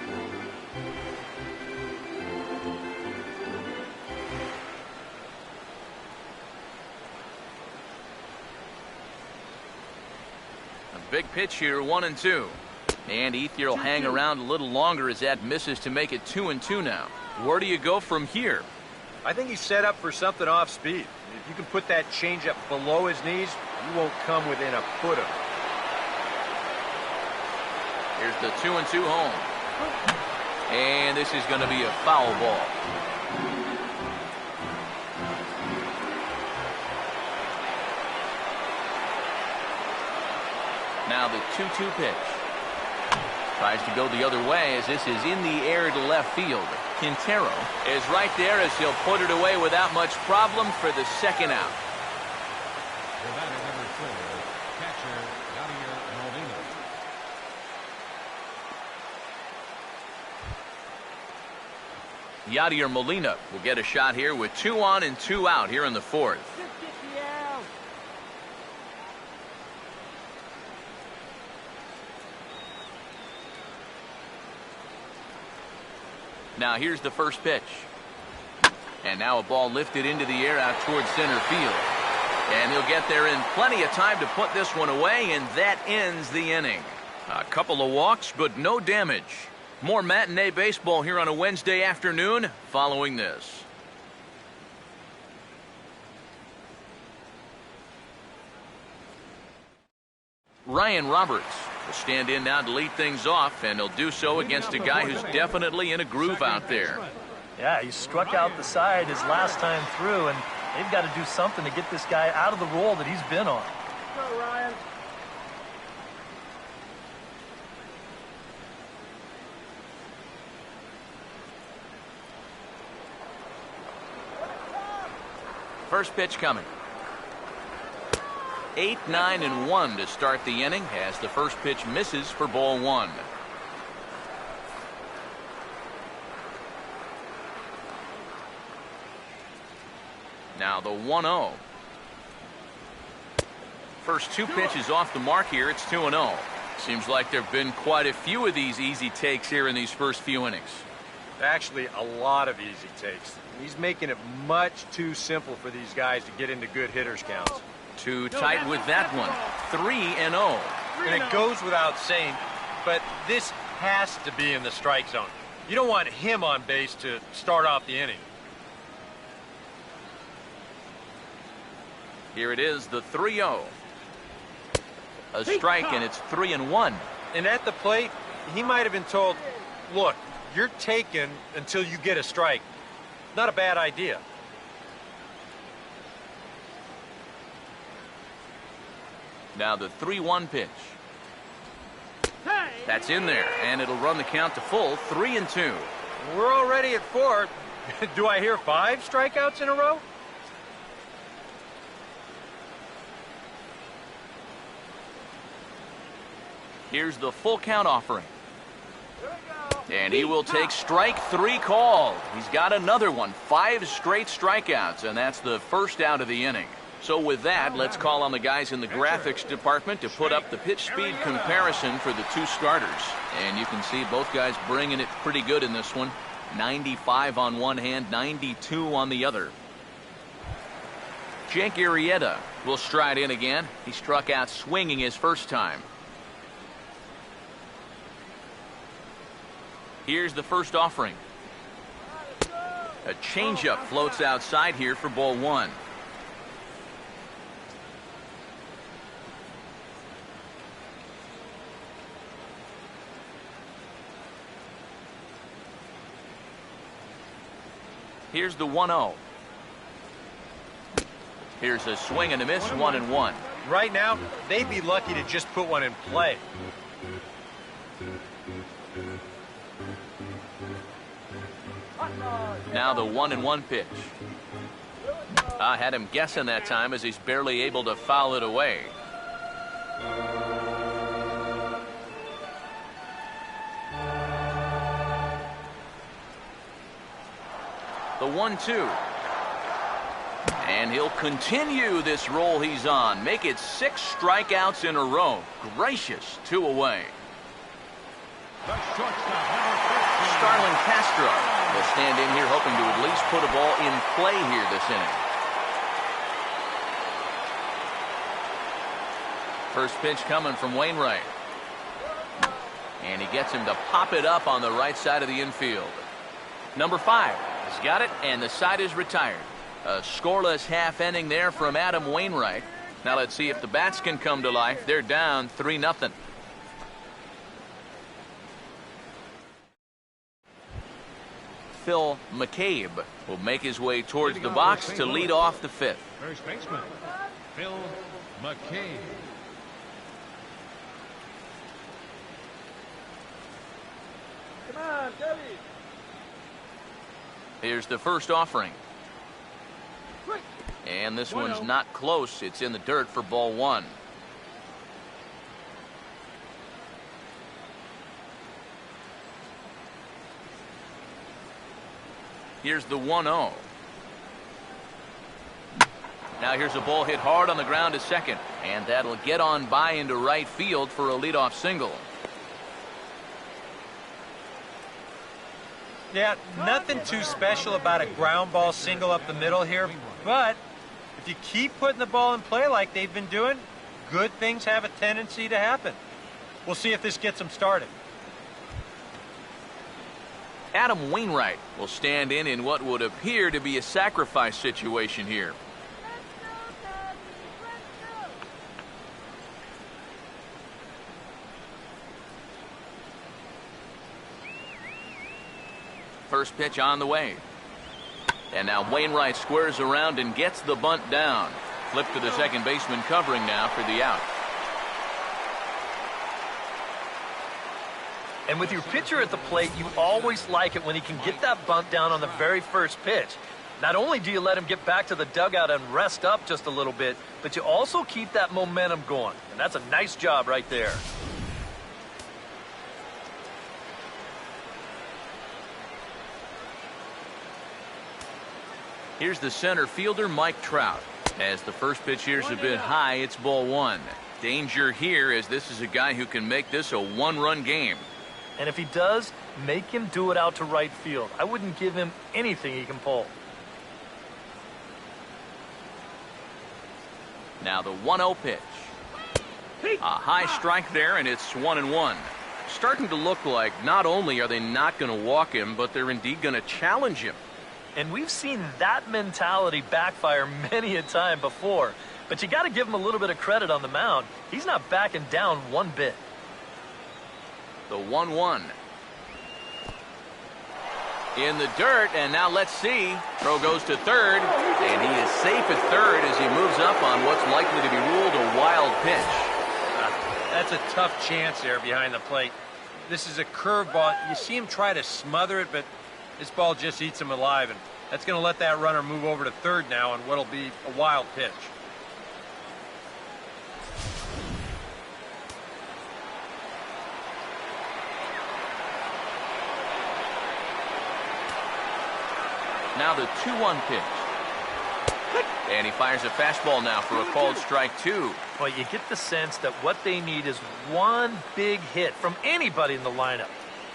A big pitch here, 1-2. And Ethier will hang around a little longer as that misses to make it 2-2 now. Where do you go from here? I think he's set up for something off speed. If you can put that changeup below his knees, you won't come within a foot of it. Here's the 2-2 home. And this is going to be a foul ball. Now the 2-2 pitch. Tries to go the other way as this is in the air to left field. Quintero is right there as he'll put it away without much problem for the second out. The batter number 4, catcher Yadier Molina. Yadier Molina will get a shot here with 2 on and 2 out here in the 4th. Just get me out. Now here's the first pitch. And now a ball lifted into the air out towards center field. And he'll get there in plenty of time to put this one away, and that ends the inning. A couple of walks, but no damage. More matinee baseball here on a Wednesday afternoon following this. Ryan Roberts will stand in now to lead things off, and he'll do so against a guy who's definitely in a groove out there. Yeah, he struck out the side his last time through, and they've got to do something to get this guy out of the role that he's been on. Go, Ryan. First pitch coming. 8, 9, and 1 to start the inning as the first pitch misses for ball 1. Now the 1-0. First 2 pitches off the mark here. It's 2-0. Seems like there have been quite a few of these easy takes here in these first few innings. Actually, a lot of easy takes. He's making it much too simple for these guys to get into good hitters counts. Too tight with that one. 3-0. And it goes without saying, but this has to be in the strike zone. You don't want him on base to start off the inning. Here it is, the 3-0. A strike, and it's 3-1. And at the plate, he might have been told, look, you're taken until you get a strike. Not a bad idea. Now the 3-1 pitch. That's in there, and it'll run the count to full 3-2. We're already at 4. Do I hear 5 strikeouts in a row? Here's the full count offering. And he will take strike 3 called. He's got another one. 5 straight strikeouts, and that's the first out of the inning. So with that, let's call on the guys in the graphics department to put up the pitch speed comparison for the 2 starters. And you can see both guys bringing it pretty good in this one. 95 on one hand, 92 on the other. Jake Arrieta will stride in again. He struck out swinging his first time. Here's the first offering. A changeup floats outside here for ball 1. Here's the 1-0. Here's a swing and a miss, 1-1. Right now, they'd be lucky to just put one in play. Now the 1-1 pitch. I had him guessing that time as he's barely able to foul it away. The 1-2. And he'll continue this roll he's on. Make it 6 strikeouts in a row. Gracious, 2 away. Starlin Castro will stand in here hoping to at least put a ball in play here this inning. First pitch coming from Wainwright. And he gets him to pop it up on the right side of the infield. Number 5 has got it, and the side is retired. A scoreless half inning there from Adam Wainwright. Now let's see if the bats can come to life. They're down 3-0. Phil McCabe will make his way towards the box to lead off the 5th. First baseman, Phil McCabe. Come on, Debbie. Here's the first offering. Quick. And this one's not close. It's in the dirt for ball 1. Here's the 1-0. Now here's a ball hit hard on the ground to second. And that'll get on by into right field for a leadoff single. Yeah, nothing too special about a ground ball single up the middle here. But if you keep putting the ball in play like they've been doing, good things have a tendency to happen. We'll see if this gets them started. Adam Wainwright will stand in what would appear to be a sacrifice situation here. First pitch on the way. And now Wainwright squares around and gets the bunt down. Flip to the second baseman covering now for the out. And with your pitcher at the plate, you always like it when he can get that bunt down on the very first pitch. Not only do you let him get back to the dugout and rest up just a little bit, but you also keep that momentum going. And that's a nice job right there. Here's the center fielder, Mike Trout. As the first pitch here's a bit high, it's ball 1. Danger here as this is a guy who can make this a 1-run game. And if he does, make him do it out to right field. I wouldn't give him anything he can pull. Now the 1-0 pitch. A high strike there, and it's 1-1. Starting to look like not only are they not going to walk him, but they're indeed going to challenge him. And we've seen that mentality backfire many a time before. But you got to give him a little bit of credit on the mound. He's not backing down one bit. The 1-1. in the dirt, and now let's see. Throw goes to third, and he is safe at third as he moves up on what's likely to be ruled a wild pitch. That's a tough chance there behind the plate. This is a curveball. You see him try to smother it, but this ball just eats him alive, and that's going to let that runner move over to third now on what'll be a wild pitch. Now the 2-1 pitch. And he fires a fastball now for a called strike 2. Well, you get the sense that what they need is one big hit from anybody in the lineup.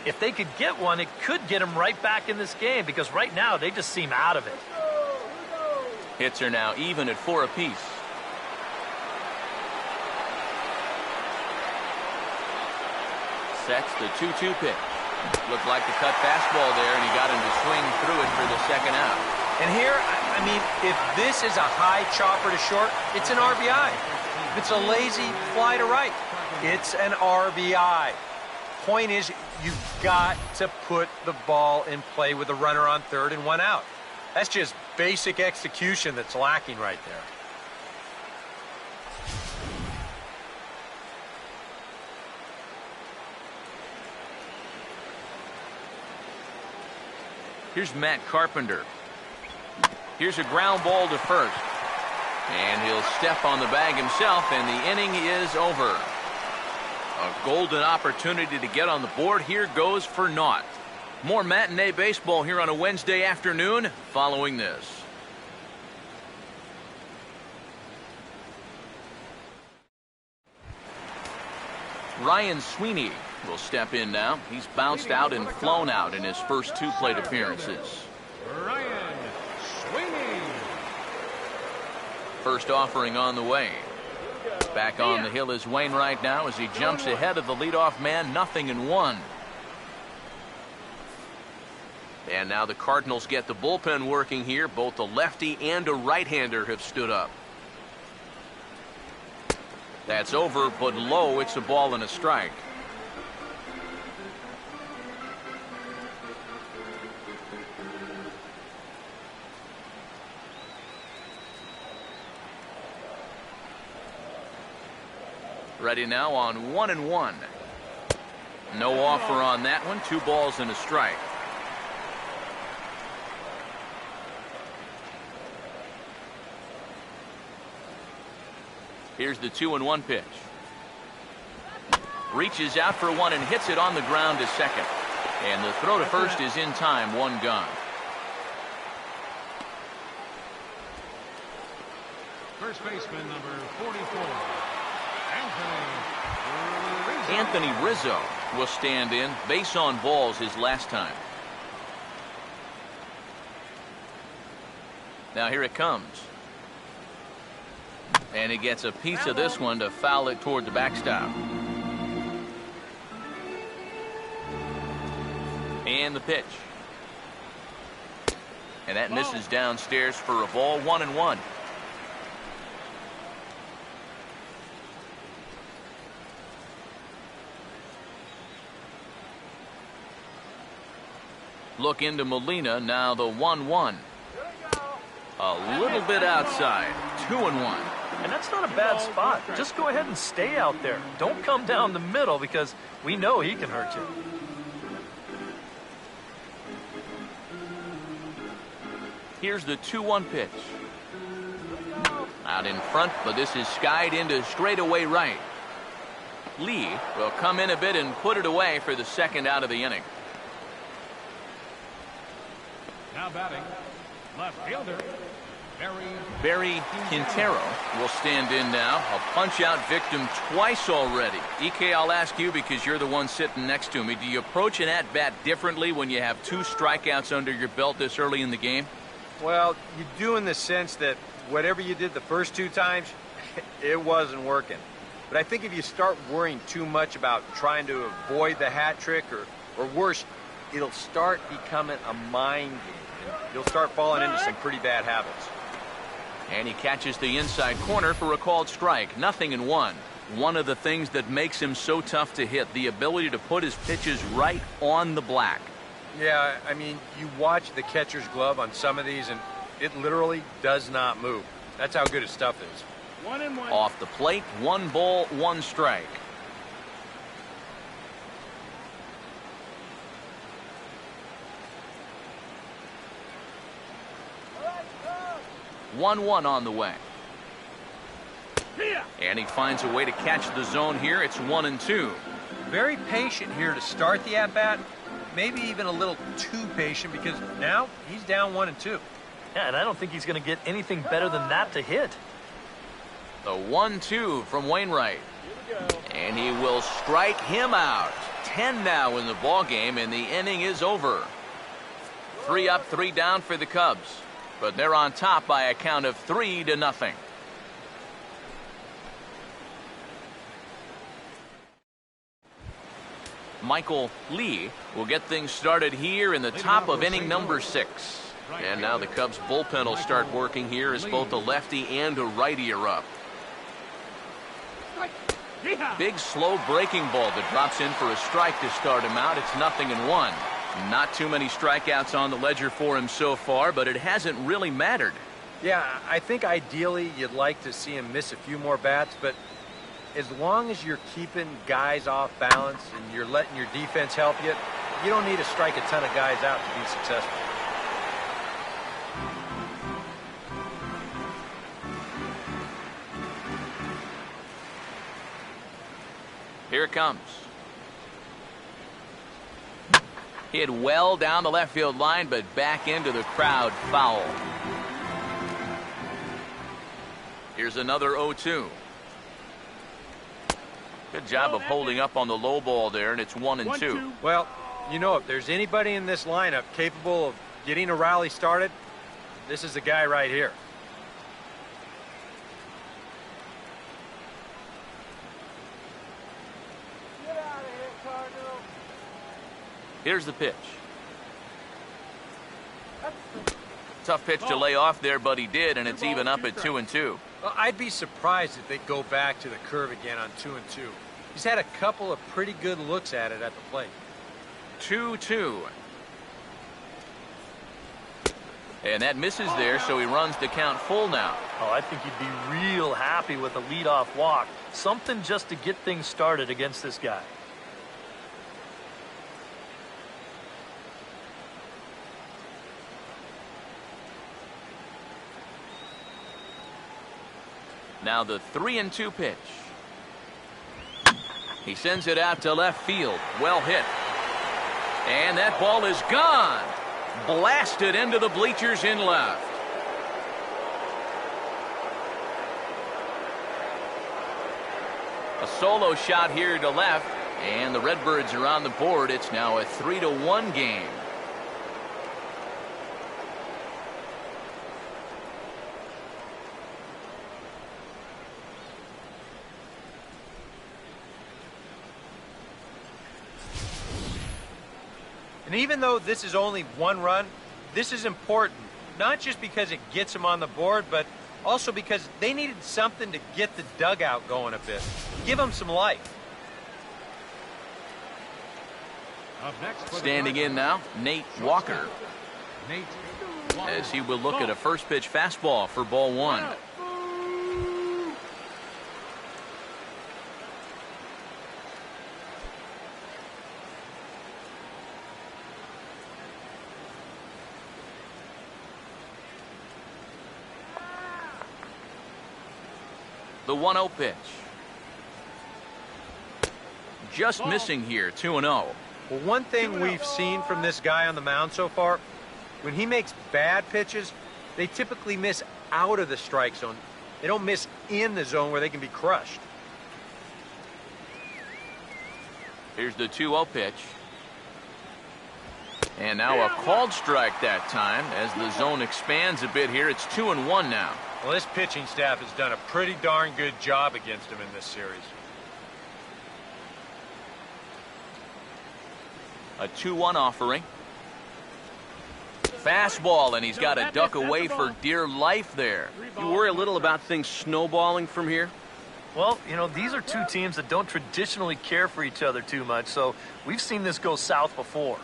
If they could get one, it could get them right back in this game, because right now they just seem out of it. Hits are now even at 4 apiece. Sets the 2-2 pitch. Looked like the cut fastball there, and he got him to swing through it for the second out. And here, I mean, if this is a high chopper to short, it's an RBI. If it's a lazy fly to right, it's an RBI. Point is, you've got to put the ball in play with a runner on third and 1 out. That's just basic execution that's lacking right there. Here's Matt Carpenter. Here's a ground ball to first. And he'll step on the bag himself, and the inning is over. A golden opportunity to get on the board here goes for naught. More matinee baseball here on a Wednesday afternoon following this. Ryan Sweeney will step in now. He's bounced out and flown out in his first 2 plate appearances. Ryan Sweeney. First offering on the way. Back on the hill is Wainwright now as he jumps ahead of the leadoff man, 0-1. And now the Cardinals get the bullpen working here. Both a lefty and a right-hander have stood up. That's over, but low. It's a ball and a strike. Ready now on 1-1. No offer on that one. 2 balls and a strike. Here's the 2-1 pitch. Reaches out for one and hits it on the ground to second. And the throw to first is in time. 1 gone. First baseman number 44. Anthony Rizzo will stand in. Base on balls his last time. Now here it comes. And he gets a piece of this one to foul it toward the backstop. And the pitch. And that misses downstairs for a ball. 1-1. Look into Molina, now the 1-1. A little bit outside. 2-1. And that's not a bad spot. Just go ahead and stay out there. Don't come down the middle, because we know he can hurt you. Here's the 2-1 pitch. Out in front, but this is skied into straightaway right. Lee will come in a bit and put it away for the second out of the inning. Now batting, left fielder, Barry Quintero will stand in now. A punch-out victim twice already. EK, I'll ask you because you're the one sitting next to me. Do you approach an at-bat differently when you have 2 strikeouts under your belt this early in the game? Well, you do in the sense that whatever you did the first 2 times, it wasn't working. But I think if you start worrying too much about trying to avoid the hat trick, or worse, it'll start becoming a mind game. You'll start falling into some pretty bad habits. And he catches the inside corner for a called strike. 0-1. One of the things that makes him so tough to hit, the ability to put his pitches right on the black. Yeah, I mean, you watch the catcher's glove on some of these, and it literally does not move. That's how good his stuff is. 1-1. Off the plate, 1 ball, 1 strike. All right, go. 1-1 on the way. Here. And he finds a way to catch the zone here. It's 1-2. Very patient here to start the at-bat. Maybe even a little too patient because now he's down 1-2. Yeah, and I don't think he's going to get anything better than that to hit. The 1-2 from Wainwright. Here we go. And he will strike him out. 10 now in the ball game, and the inning is over. 3 up, 3 down for the Cubs. But they're on top by a count of 3-0. Michael Lee will get things started here in the top of inning number 6. And now the Cubs bullpen will start working here as both a lefty and a righty are up. Big slow breaking ball that drops in for a strike to start him out. It's 0-1. Not too many strikeouts on the ledger for him so far, but it hasn't really mattered. Yeah, I think ideally you'd like to see him miss a few more bats, but as long as you're keeping guys off balance and you're letting your defense help you, you don't need to strike a ton of guys out to be successful. Here it comes. Hit well down the left field line, but back into the crowd, foul. Here's another 0-2. Good job of holding up on the low ball there, and it's 1-2. Well, you know, if there's anybody in this lineup capable of getting a rally started, this is the guy right here. Get out of here, Cardinals. Here's the pitch. Tough pitch to lay off there, but he did, and it's even up at 2-2. Well, I'd be surprised if they go back to the curve again on 2-2. He's had a couple of pretty good looks at it at the plate. 2-2. And that misses there, so he runs the count full now. Oh, I think he'd be real happy with a leadoff walk. Something just to get things started against this guy. Now the 3-2 pitch. He sends it out to left field. Well hit. And that ball is gone. Blasted into the bleachers in left. A solo shot here to left, and the Redbirds are on the board. It's now a 3-1 game. And even though this is only 1 run, this is important, not just because it gets them on the board, but also because they needed something to get the dugout going a bit. Give them some life. Up next for the Standing in now, Nate Walker, Nate Walker. as he will look at a first pitch fastball for ball 1. The 1-0 pitch. Just missing here, 2-0. Well, one thing we've seen from this guy on the mound so far, when he makes bad pitches, they typically miss out of the strike zone. They don't miss in the zone where they can be crushed. Here's the 2-0 pitch. And now a called strike that time as the zone expands a bit here. It's 2-1 now. Well, this pitching staff has done a pretty darn good job against him in this series. A 2-1 offering. Fastball, and he's got to duck away for dear life there. You worry a little about things snowballing from here? Well, you know, these are two teams that don't traditionally care for each other too much, so we've seen this go south before.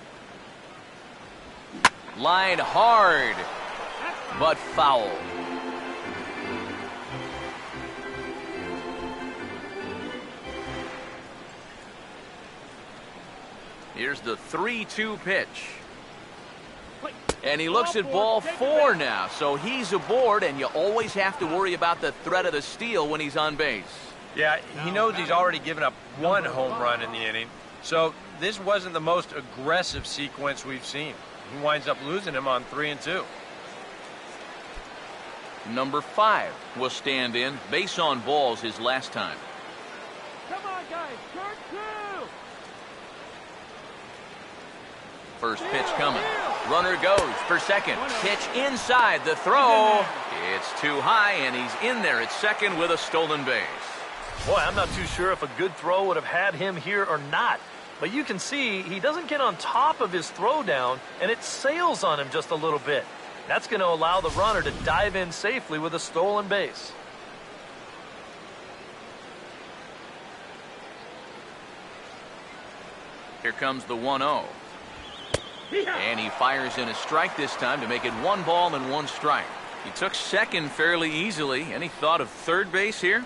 Line hard, but foul. Here's the 3-2 pitch. And he looks at ball 4 now, so he's aboard, and you always have to worry about the threat of the steal when he's on base. Yeah, he knows he's already given up 1 home run in the inning, so this wasn't the most aggressive sequence we've seen. He winds up losing him on 3 and 2. Number 5 will stand in. Base on balls his last time. Come on, guys. Turn 2. First pitch coming. Runner goes for second. Pitch inside the throw. It's too high, and he's in there at second with a stolen base. Boy, I'm not too sure if a good throw would have had him here or not. But you can see he doesn't get on top of his throw down, and it sails on him just a little bit. That's going to allow the runner to dive in safely with a stolen base. Here comes the 1-0. And he fires in a strike this time to make it 1 ball and 1 strike. He took second fairly easily. Any thought of third base here?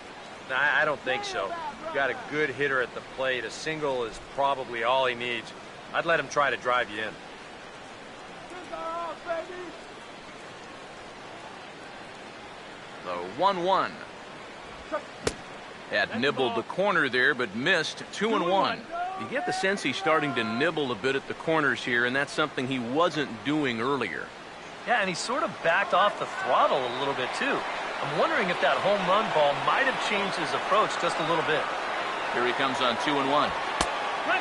I don't think so. You've got a good hitter at the plate. A single is probably all he needs. I'd let him try to drive you in. The 1-1. Had nibbled the corner there, but missed. 2-1. You get the sense he's starting to nibble a bit at the corners here, and that's something he wasn't doing earlier. Yeah, and he sort of backed off the throttle a little bit, too. I'm wondering if that home run ball might have changed his approach just a little bit. Here he comes on 2-1.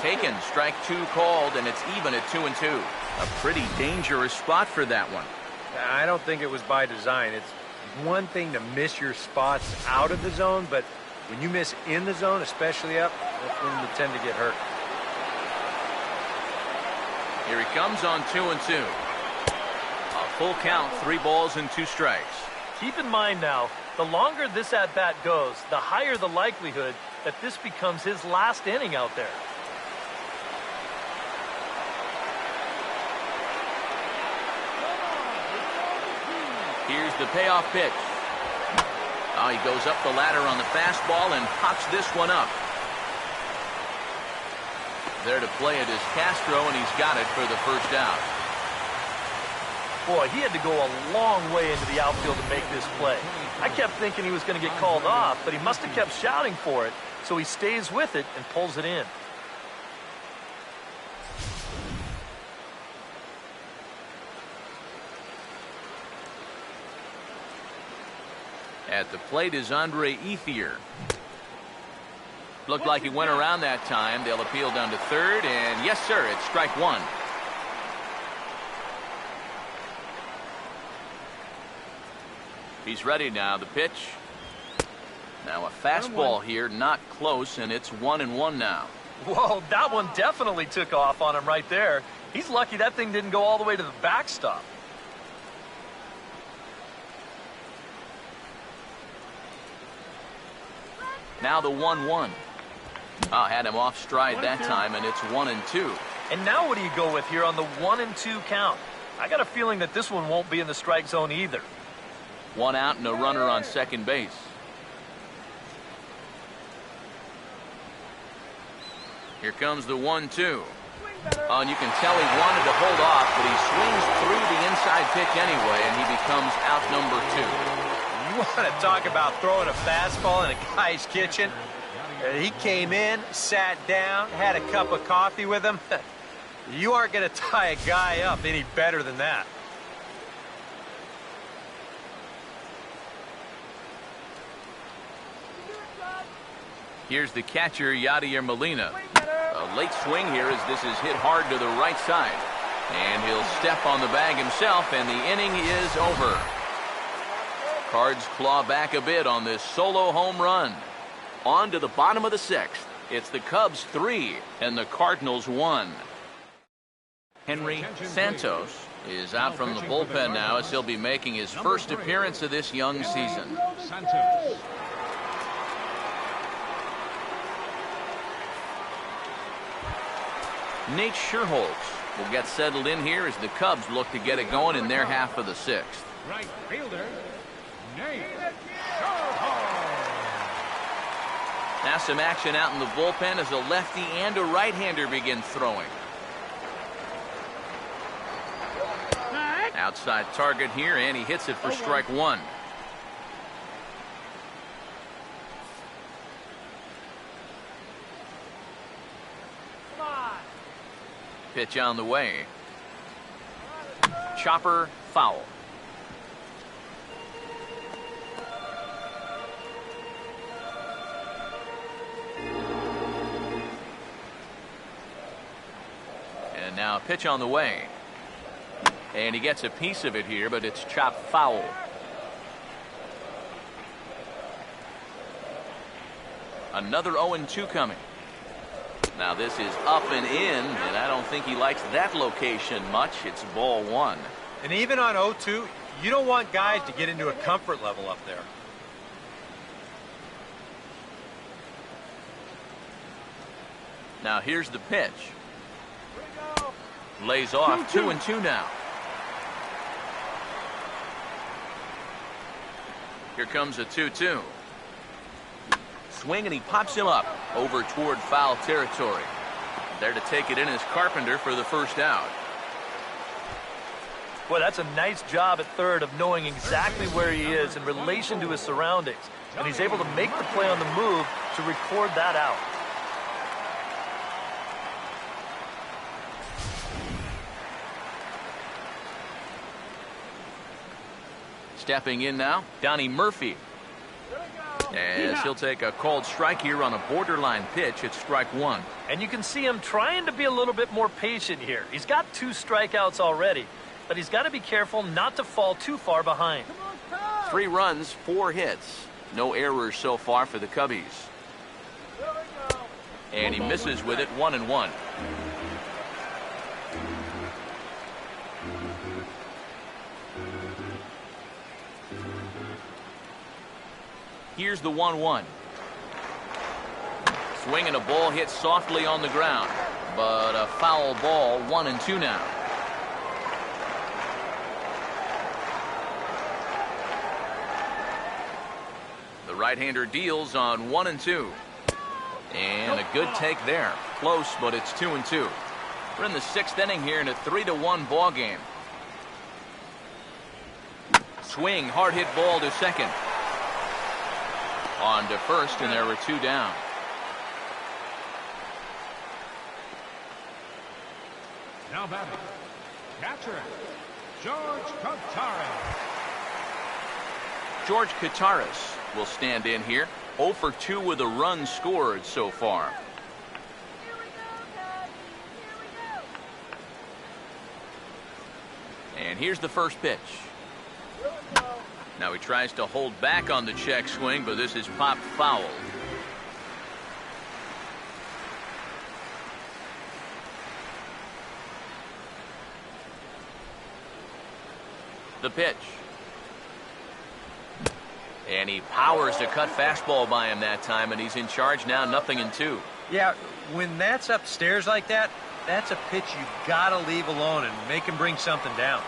Taken, strike 2 called, and it's even at 2-2. A pretty dangerous spot for that one. I don't think it was by design. It's one thing to miss your spots out of the zone, but when you miss in the zone, especially up, that's when you tend to get hurt. Here he comes on 2-2. A full count, 3 balls and 2 strikes. Keep in mind now, the longer this at-bat goes, the higher the likelihood that this becomes his last inning out there. Here's the payoff pitch. Oh, he goes up the ladder on the fastball and pops this one up. There to play it is Castro, and he's got it for the first out. Boy, he had to go a long way into the outfield to make this play. I kept thinking he was going to get called off, but he must have kept shouting for it, so he stays with it and pulls it in. At the plate is Andre Ethier. Looked like he went around that time. They'll appeal down to third, and yes, sir, it's strike 1. He's ready now. The pitch. Now a fastball here, not close, and it's 1-1 now. Whoa, that one definitely took off on him right there. He's lucky that thing didn't go all the way to the backstop. Now the 1-1. Oh, had him off stride that time, and it's 1-2. And now what do you go with here on the 1-2 count? I got a feeling that this one won't be in the strike zone either. 1 out and a runner on second base. Here comes the 1-2. Oh, and you can tell he wanted to hold off, but he swings through the inside pitch anyway, and he becomes out number 2. You want to talk about throwing a fastball in a guy's kitchen? He came in, sat down, had a cup of coffee with him. You aren't going to tie a guy up any better than that. Here's the catcher, Yadier Molina. A late swing here as this is hit hard to the right side. And he'll step on the bag himself, and the inning is over. Cards claw back a bit on this solo home run. On to the bottom of the 6th. It's the Cubs 3 and the Cardinals 1. Henry Santos is out from the bullpen now as he'll be making his first appearance of this young season. Santos. Nate Sherholtz will get settled in here as the Cubs look to get it going in their half of the sixth. Right fielder, Nate Sherholtz. Now some action out in the bullpen as a lefty and a right-hander begin throwing. Outside target here, and he hits it for strike one. Pitch on the way. Chopper foul. And now a pitch on the way. And he gets a piece of it here, but it's chopped foul. Another 0-2 coming. Now this is up and in, and I don't think he likes that location much. It's ball one. And even on 0-2, you don't want guys to get into a comfort level up there. Now here's the pitch. Lays off 2-2 now. Here comes a 2-2. Swing, and he pops him up over toward foul territory. There to take it in is Carpenter for the first out. Boy, that's a nice job at third of knowing exactly where he is in relation to his surroundings. And he's able to make the play on the move to record that out. Stepping in now, Donnie Murphy. As he'll take a called strike here on a borderline pitch at strike one. And you can see him trying to be a little bit more patient here. He's got 2 strikeouts already, but he's got to be careful not to fall too far behind. 3 runs, 4 hits. No errors so far for the Cubbies. And he misses with it, 1-1. Here's the 1-1. Swing and a ball hit softly on the ground, but a foul ball, 1-2 now. The right-hander deals on 1-2. And a good take there. Close, but it's 2-2. We're in the 6th inning here in a 3-1 ball game. Swing, hard hit ball to second. On to first, and there were 2 down. Now batting, catcher, George Kotaris. George Kotaris will stand in here. 0 for 2 with a run scored so far. And here's the first pitch. Now he tries to hold back on the check swing, but this is popped foul. The pitch. And he powers a cut fastball by him that time, and he's in charge now, 0-2. Yeah, when that's upstairs like that, that's a pitch you gotta leave alone and make him bring something down.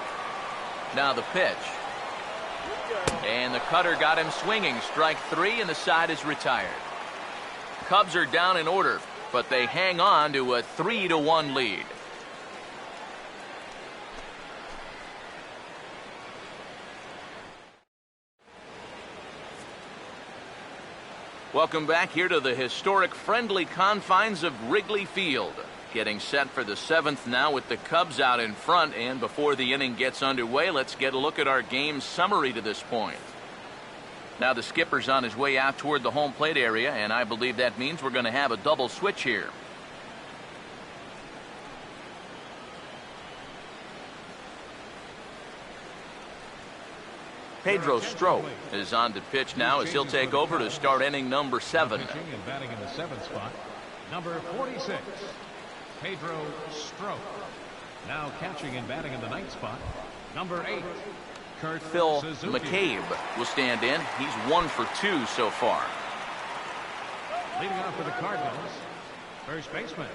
Now the pitch. And the cutter got him swinging. Strike 3, and the side is retired. Cubs are down in order, but they hang on to a 3-1 lead. Welcome back here to the historic friendly confines of Wrigley Field. Getting set for the 7th now with the Cubs out in front, and before the inning gets underway, let's get a look at our game summary to this point. Now the skipper's on his way out toward the home plate area, and I believe that means we're going to have a double switch here. Pedro Strop is on to pitch now as he'll take over to start inning number 7. Pitching and batting in the 7th spot, number 46, Pedro Strop. Now catching and batting in the 9th spot, number 8, Phil Suzuki. McCabe will stand in. He's 1 for 2 so far. Leading off for the Cardinals, first baseman,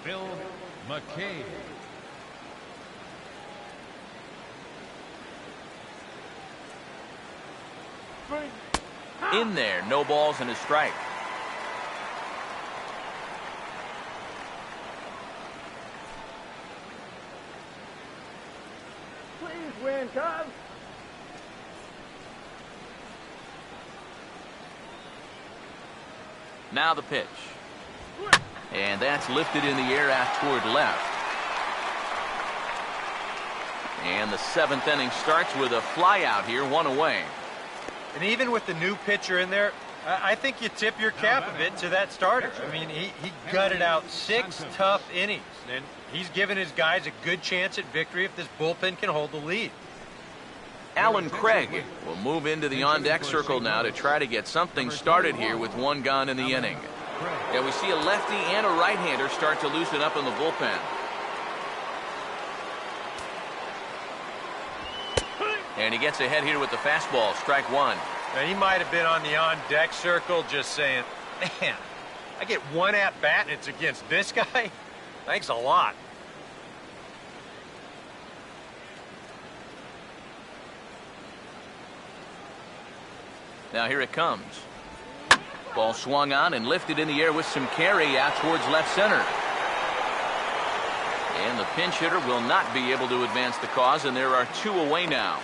Phil McCabe. In there, no balls and a strike. Please win, Cubs. Now the pitch. And that's lifted in the air out toward left. And the 7th inning starts with a fly out here, 1 away. And even with the new pitcher in there, I think you tip your cap a bit to that starter. I mean, he gutted out 6 tough innings, and he's given his guys a good chance at victory if this bullpen can hold the lead. Alan Craig will move into the on-deck circle now to try to get something started here with 1 gone in the inning. Yeah, we see a lefty and a right-hander start to loosen up in the bullpen. And he gets ahead here with the fastball, strike 1. Now, he might have been on the on-deck circle just saying, man, I get 1 at-bat and it's against this guy? Thanks a lot. Now here it comes. Ball swung on and lifted in the air with some carry out towards left center. And the pinch hitter will not be able to advance the cause, and there are 2 away now.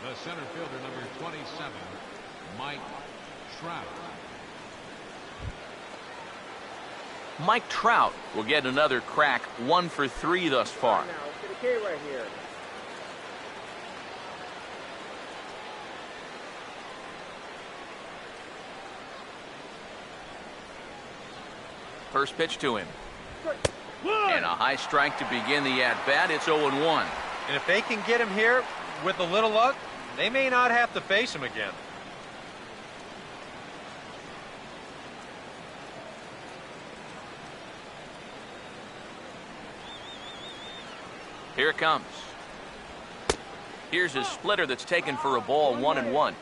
The center fielder, number 27, Mike Trout. Mike Trout will get another crack, 1 for 3 thus far. Now, get a K right here. First pitch to him. And a high strike to begin the at-bat. It's 0-1. And if they can get him here with a little luck, they may not have to face him again. Here it comes. Here's a splitter that's taken for a ball, 1-1.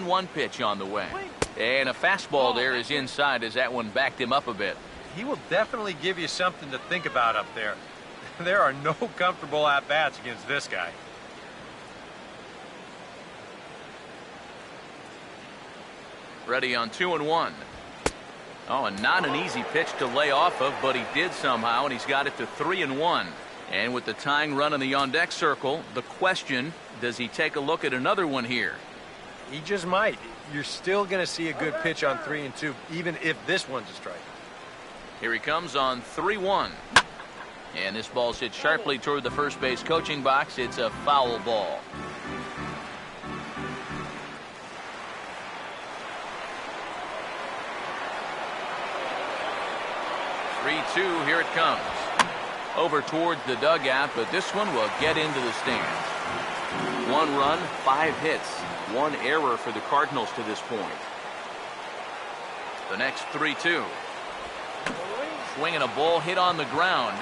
One pitch on the way. And a fastball there is inside as that one backed him up a bit. He will definitely give you something to think about up there. There are no comfortable at-bats against this guy. Ready on 2-1. Oh, and not an easy pitch to lay off of, but he did somehow, and he's got it to 3-1. And with the tying run in the on-deck circle, the question, does he take a look at another one here? He just might. You're still going to see a good pitch on 3-2, even if this one's a strike. Here he comes on 3-1. And this ball's hit sharply toward the first base coaching box. It's a foul ball. Here it comes. Over towards the dugout, but this one will get into the stands. 1 run, 5 hits, 1 error for the Cardinals to this point. The next 3-2. Swinging a ball hit on the ground.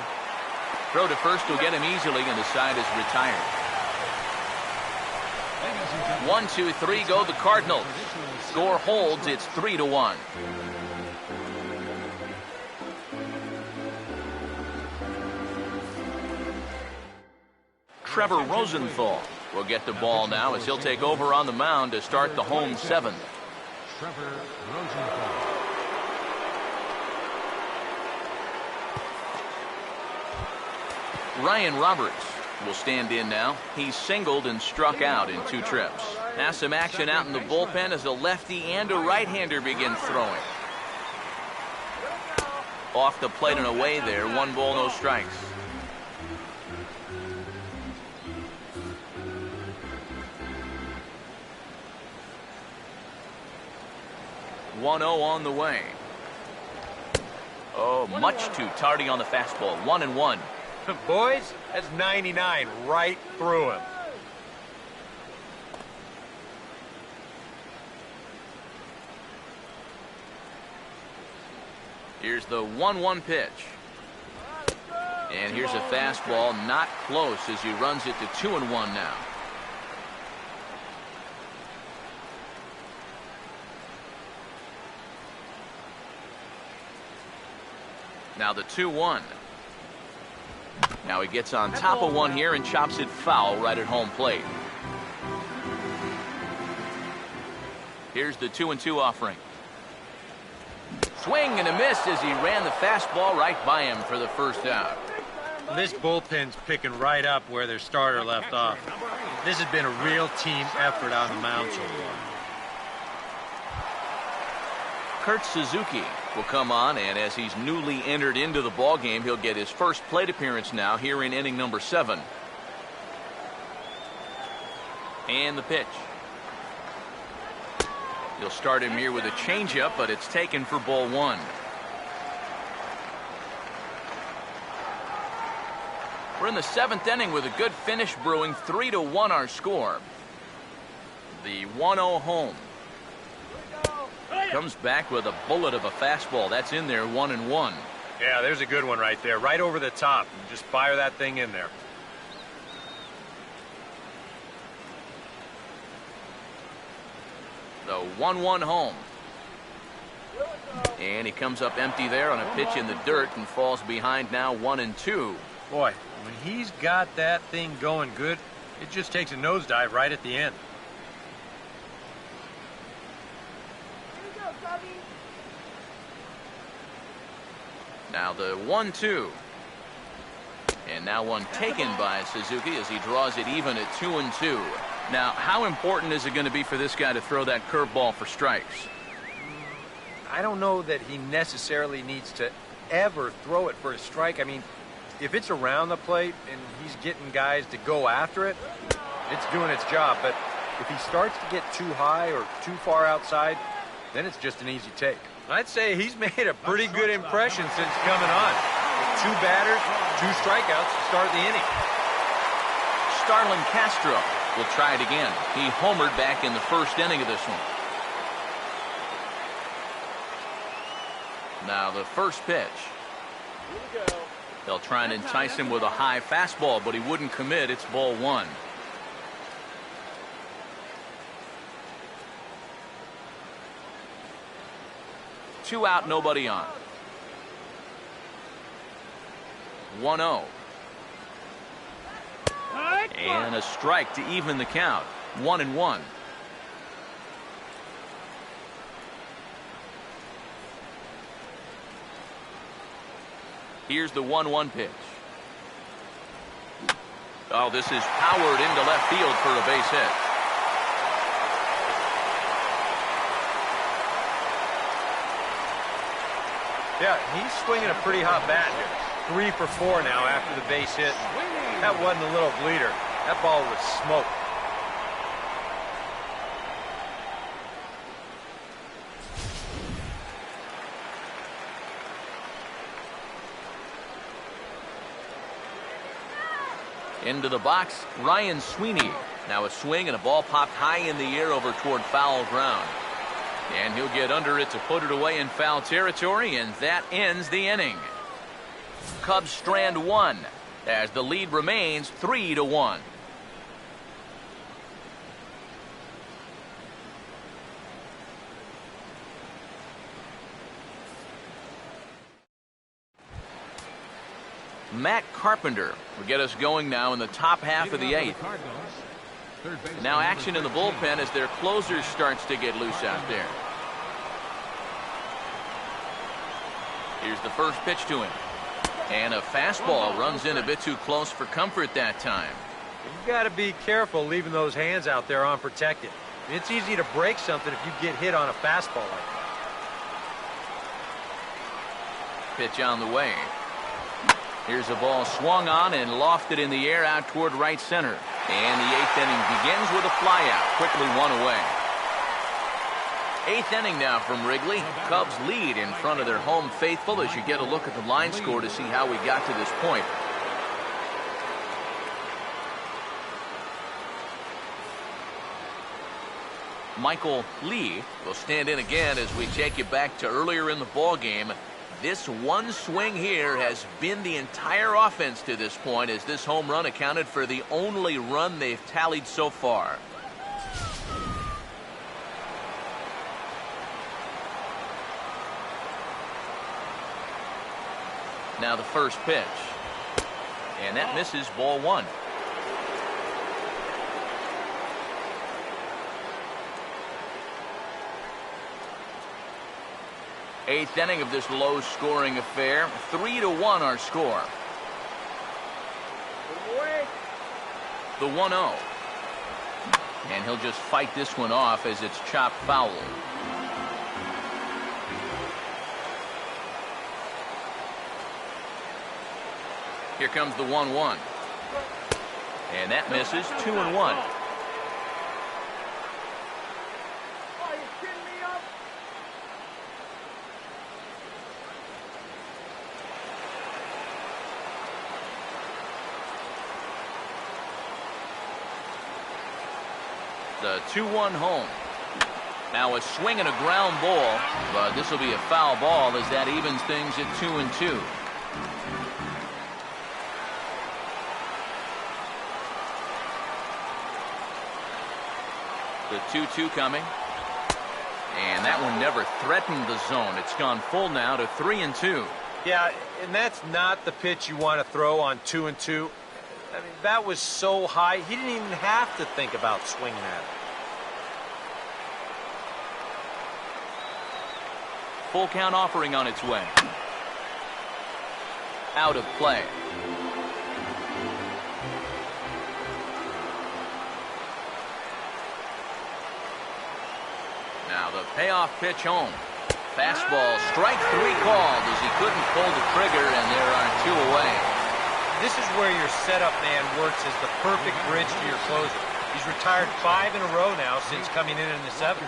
Throw to first will get him easily, and the side is retired. 1, 2, 3 go the Cardinals. Score holds, it's 3-1. Trevor Rosenthal will get the ball now as he'll take over on the mound to start the home 7th. Trevor Rosenthal. Ryan Roberts will stand in now. He's singled and struck out in 2 trips. Now some action out in the bullpen as a lefty and a right-hander begin throwing. Off the plate and away there. 1 ball, no strikes. On the way. Oh, much too tardy on the fastball. 1-1. Boys, that's 99 right through him. Here's the 1-1 pitch. And here's a fastball, not close as he runs it to 2-1 now. Now the 2-1. Now he gets on top of one here and chops it foul right at home plate. Here's the 2-2 offering. Swing and a miss as he ran the fastball right by him for the first out. This bullpen's picking right up where their starter left off. This has been a real team effort on the mound so far. Kurt Suzuki will come on, and as he's newly entered into the ballgame, he'll get his first plate appearance now here in inning number 7. And the pitch. He'll start him here with a changeup, but it's taken for ball 1. We're in the 7th inning with a good finish brewing. 3-1 our score. The 1-0 home. Comes back with a bullet of a fastball. That's in there, 1-1. Yeah, there's a good one right there. Right over the top. Just fire that thing in there. The 1-1 home. And he comes up empty there on a pitch in the dirt and falls behind now 1-2. Boy, when he's got that thing going good, it just takes a nosedive right at the end. Now the 1-2. And now one taken by Suzuki as he draws it even at 2-2. Now, how important is it going to be for this guy to throw that curveball for strikes? I don't know that he necessarily needs to ever throw it for a strike. I mean, if it's around the plate and he's getting guys to go after it, it's doing its job. But if he starts to get too high or too far outside, then it's just an easy take. I'd say he's made a pretty good impression since coming on. With 2 batters, 2 strikeouts to start the inning. Starlin Castro will try it again. He homered back in the 1st inning of this one. Now the first pitch. They'll try and entice him with a high fastball, but he wouldn't commit. It's ball 1. Two out, nobody on. 1-0. And a strike to even the count. 1-1. Here's the 1-1 pitch. Oh, this is powered into left field for a base hit. Yeah, he's swinging a pretty hot bat here. 3 for 4 now after the base hit. That wasn't a little bleeder. That ball was smoke. Into the box, Ryan Sweeney. Now a swing and a ball popped high in the air over toward foul ground. And he'll get under it to put it away in foul territory, and that ends the inning. Cubs strand 1 as the lead remains 3-1. Matt Carpenter will get us going now in the top half of the 8th. Now action in the bullpen as their closer starts to get loose out there. Here's the first pitch to him. And a fastball runs in a bit too close for comfort that time. You've got to be careful leaving those hands out there unprotected. It's easy to break something if you get hit on a fastball like that. Pitch on the way. Here's a ball swung on and lofted in the air out toward right center. And the 8th inning begins with a flyout, quickly 1 away. 8th inning now from Wrigley. Cubs lead in front of their home faithful as you get a look at the line score to see how we got to this point. Michael Lee will stand in again as we take you back to earlier in the ball game. This one swing here has been the entire offense to this point, as this home run accounted for the only run they've tallied so far. Now the first pitch. And that misses, ball one. Eighth inning of this low-scoring affair. 3-1 our score. The 1-0. And he'll just fight this one off as it's chopped foul. Here comes the 1-1. And that misses. 2-1. The 2-1 home. Now a swing and a ground ball, but this will be a foul ball as that evens things at 2-2. The 2-2 coming. And that one never threatened the zone. It's gone full now to 3-2. Yeah, and that's not the pitch you want to throw on 2-2. I mean, that was so high, he didn't even have to think about swinging at it. Full count offering on its way. Out of play. Now the payoff pitch home. Fastball, strike three called as he couldn't pull the trigger, and there are two away. This is where your setup man works as the perfect bridge to your closer. He's retired 5 in a row now since coming in the 7th.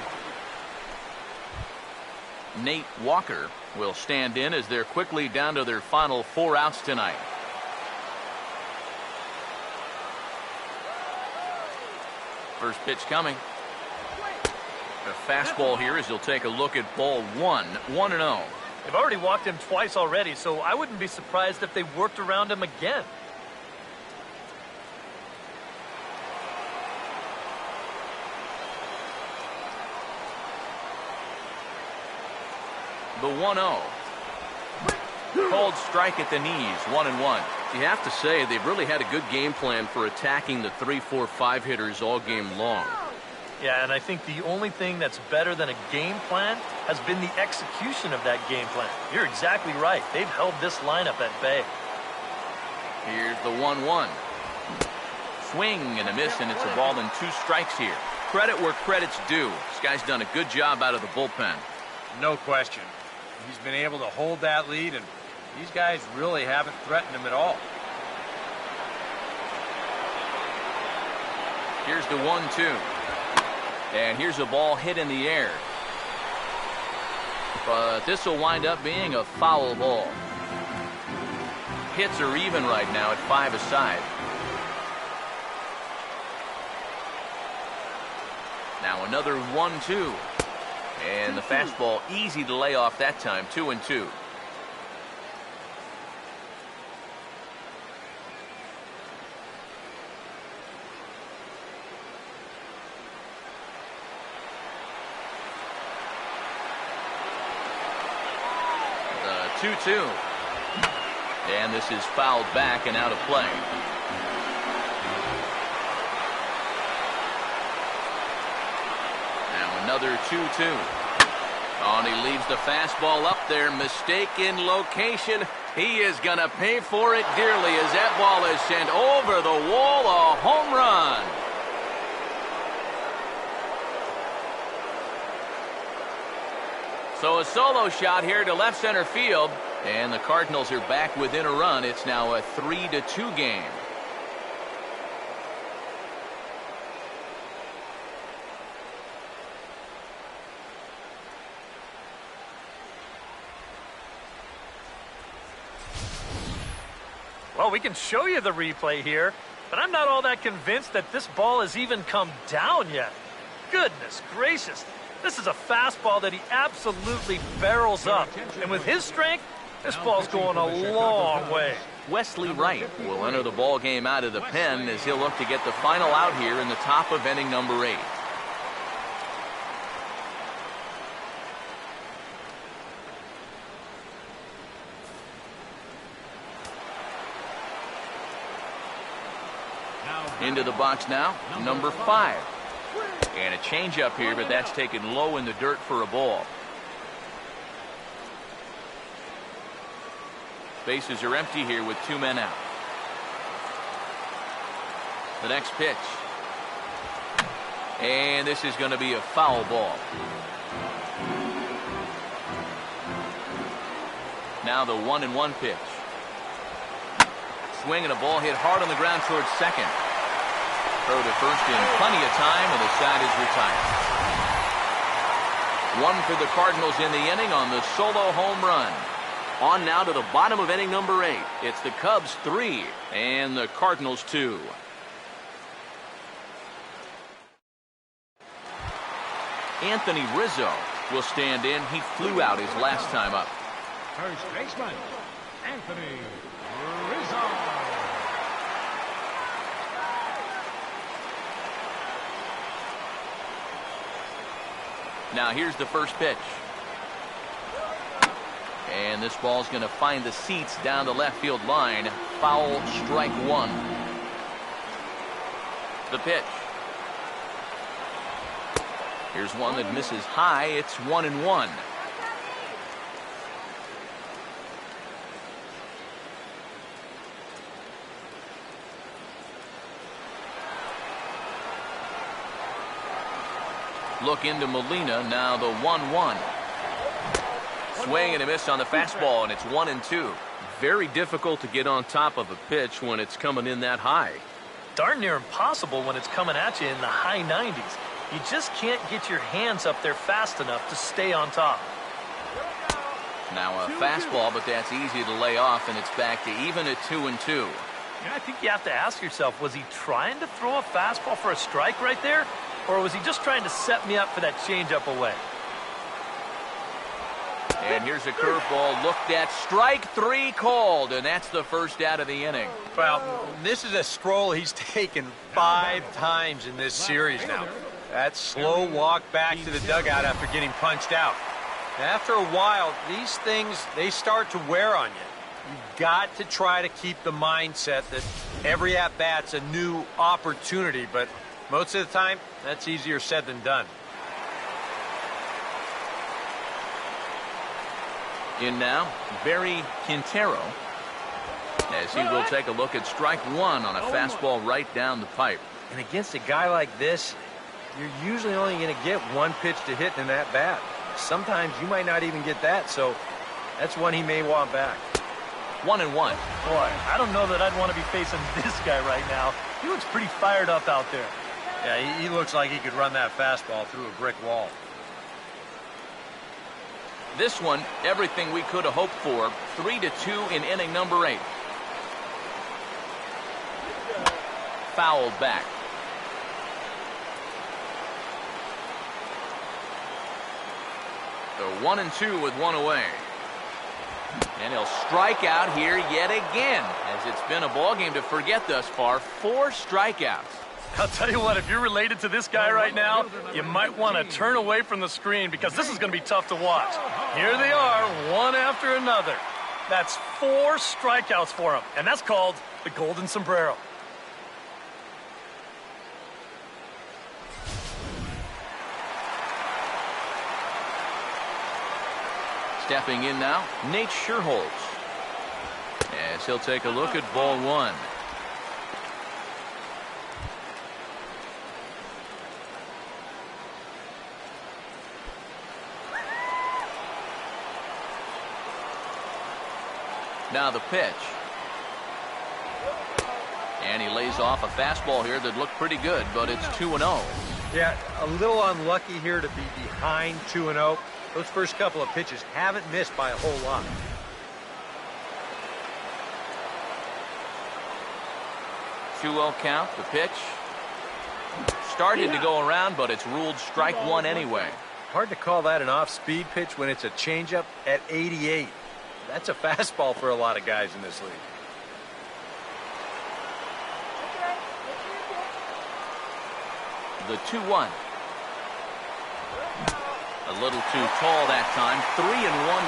Nate Walker will stand in as they're quickly down to their final 4 outs tonight. First pitch coming. A fastball here as he'll take a look at ball 1. 1-0. They've already walked him twice already, so I wouldn't be surprised if they worked around him again. The 1-0. Cold strike at the knees. 1-1. You have to say they've really had a good game plan for attacking the 3, 4, 5 hitters all game long. Yeah, and I think the only thing that's better than a game plan has been the execution of that game plan. You're exactly right. They've held this lineup at bay. Here's the 1-1. Swing and a miss, and it's a ball and 2 strikes here. Credit where credit's due. This guy's done a good job out of the bullpen. No question. He's been able to hold that lead, and these guys really haven't threatened him at all. Here's the 1-2. And here's a ball hit in the air. But this will wind up being a foul ball. Hits are even right now at 5 aside. Now another 1-2. And the fastball easy to lay off that time. 2-2. The 2-2. And this is fouled back and out of play. Now another 2-2. Oh, and he leaves the fastball up there. Mistaken location. He is going to pay for it dearly as that ball is sent over the wall. A home run. So a solo shot here to left center field. And the Cardinals are back within a run. It's now a 3-2 game. Well, we can show you the replay here, but I'm not all that convinced that this ball has even come down yet. Goodness gracious. This is a fastball that he absolutely barrels up. And with his strength, This ball's going a long way. Wesley Wright will enter the ball game out of the pen as he'll look to get the final out here in the top of inning number 8. Into the box now, number 5. And a changeup here, but that's taken low in the dirt for a ball. Bases are empty here with 2 men out. The next pitch. And this is going to be a foul ball. Now the 1-1 pitch. Swing and a ball hit hard on the ground towards second. Throw to first in plenty of time, and the side is retired. 1 for the Cardinals in the inning on the solo home run. On now to the bottom of inning number 8. It's the Cubs 3 and the Cardinals 2. Anthony Rizzo will stand in. He flew out his last time up. First baseman, Anthony Rizzo. Now here's the first pitch. And this ball's going to find the seats down the left field line. Foul, strike 1. The pitch. Here's one that misses high. It's 1-1. Look into Molina, now the 1-1. Swing and a miss on the fastball, and it's 1-2. Very difficult to get on top of a pitch when it's coming in that high. Darn near impossible when it's coming at you in the high 90s. You just can't get your hands up there fast enough to stay on top. Now a fastball, but that's easy to lay off, and it's back to even at 2-2. I think you have to ask yourself, was he trying to throw a fastball for a strike right there? Or was he just trying to set me up for that changeup away? And here's a curveball looked at. Strike 3 called, and that's the first out of the inning. Well, this is a stroll he's taken 5 times in this series now. That slow walk back to the dugout after getting punched out. After a while, these things, they start to wear on you. You've got to try to keep the mindset that every at-bat's a new opportunity, but most of the time, that's easier said than done. In now, Barry Quintero, as he will take a look at strike 1 on a fastball right down the pipe. And against a guy like this, you're usually only going to get 1 pitch to hit in that bat. Sometimes you might not even get that, so that's one he may want back. 1-1. Boy, I don't know that I'd want to be facing this guy right now. He looks pretty fired up out there. Yeah, he looks like he could run that fastball through a brick wall. This one, everything we could have hoped for. 3-2 in inning number 8. Fouled back. So 1-2 with 1 away. And he'll strike out here yet again, as it's been a ball game to forget thus far. 4 strikeouts. I'll tell you what, if you're related to this guy right now, you might want to turn away from the screen because this is going to be tough to watch. Here they are, one after another. That's 4 strikeouts for him, and that's called the golden sombrero. Stepping in now, Nate Scherholz, as he'll take a look at ball 1. Now the pitch. And he lays off a fastball here that looked pretty good, but it's 2-0. Yeah, a little unlucky here to be behind 2-0. Those first couple of pitches haven't missed by a whole lot. Count, the pitch. Started to go around, but it's ruled strike 1 anyway. Hard to call that an off-speed pitch when it's a changeup at 88. That's a fastball for a lot of guys in this league. The 2-1. A little too tall that time. 3-1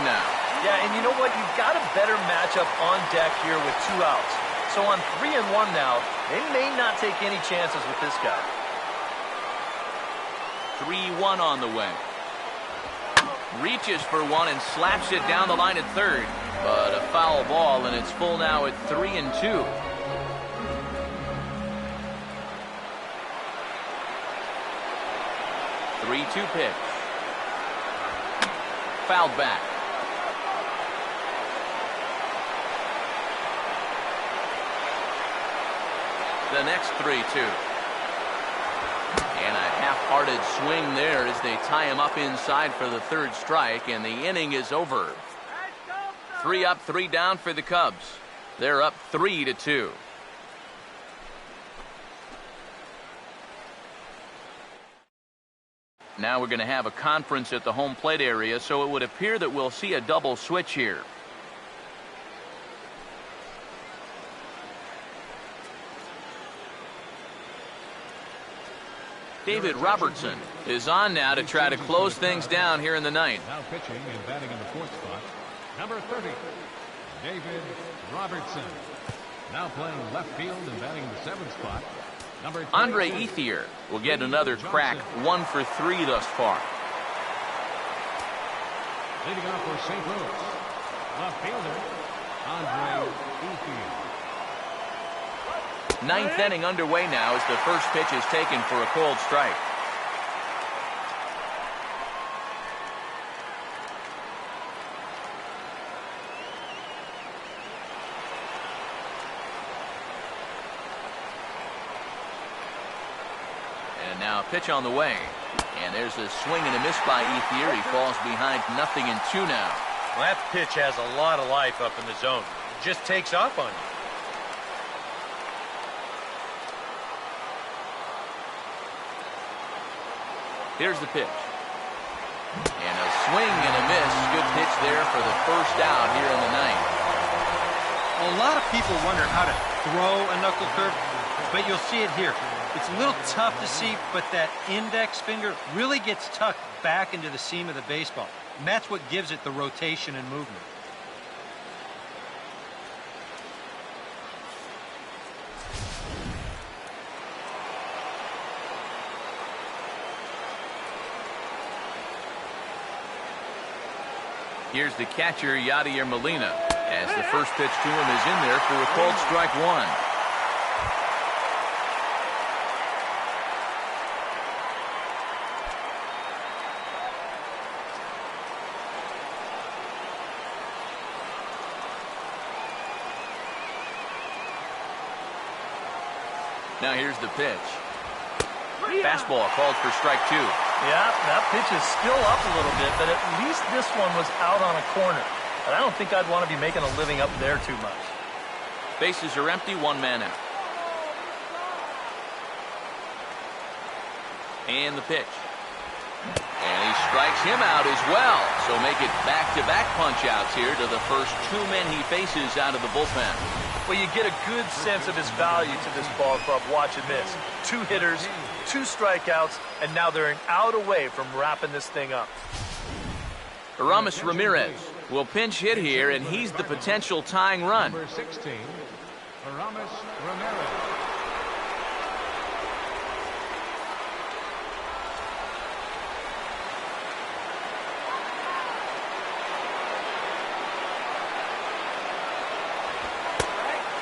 now. Yeah, and you know what? You've got a better matchup on deck here with 2 outs. So on 3-1 now, they may not take any chances with this guy. 3-1 on the way. Reaches for one and slaps it down the line at third. But a foul ball, and it's full now at 3-2. Three-two pitch. Fouled back. The next 3-2. And a half-hearted swing there as they tie him up inside for the third strike, and the inning is over. 3 up, 3 down for the Cubs. They're up 3-2. Now we're going to have a conference at the home plate area, so it would appear that we'll see a double switch here. David Robertson is on now to try to close things down here in the ninth. Now pitching and batting in the 4th spot, number 30, David Robertson. Now playing left field and batting in the 7th spot, number Andre Ethier will get another crack, 1 for 3 thus far. Leading off for St. Louis, left fielder, Andre Ethier. Ninth inning underway now as the first pitch is taken for a cold strike. And now a pitch on the way. And there's a swing and a miss by Ethier. He falls behind 0-2 now. Well, that pitch has a lot of life up in the zone. It just takes off on you. Here's the pitch. And a swing and a miss. Good pitch there for the first out here in the ninth. Well, a lot of people wonder how to throw a knuckle curve, but you'll see it here. It's a little tough to see, but that index finger really gets tucked back into the seam of the baseball. And that's what gives it the rotation and movement. Here's the catcher, Yadier Molina, as the first pitch to him is in there for a called strike 1. Now here's the pitch. Fastball called for strike 2. Yeah, that pitch is still up a little bit, but at least this one was out on a corner. But I don't think I'd want to be making a living up there too much. Bases are empty, 1 man out. And the pitch. And he strikes him out as well. So make it back-to-back punch-outs here to the first 2 men he faces out of the bullpen. Well, you get a good sense of his value to this ball club watching this. 2 hitters, 2 strikeouts, and now they're an out away from wrapping this thing up. Aramis Ramirez will pinch hit here, and he's the potential tying run. Number 16, Aramis Ramirez.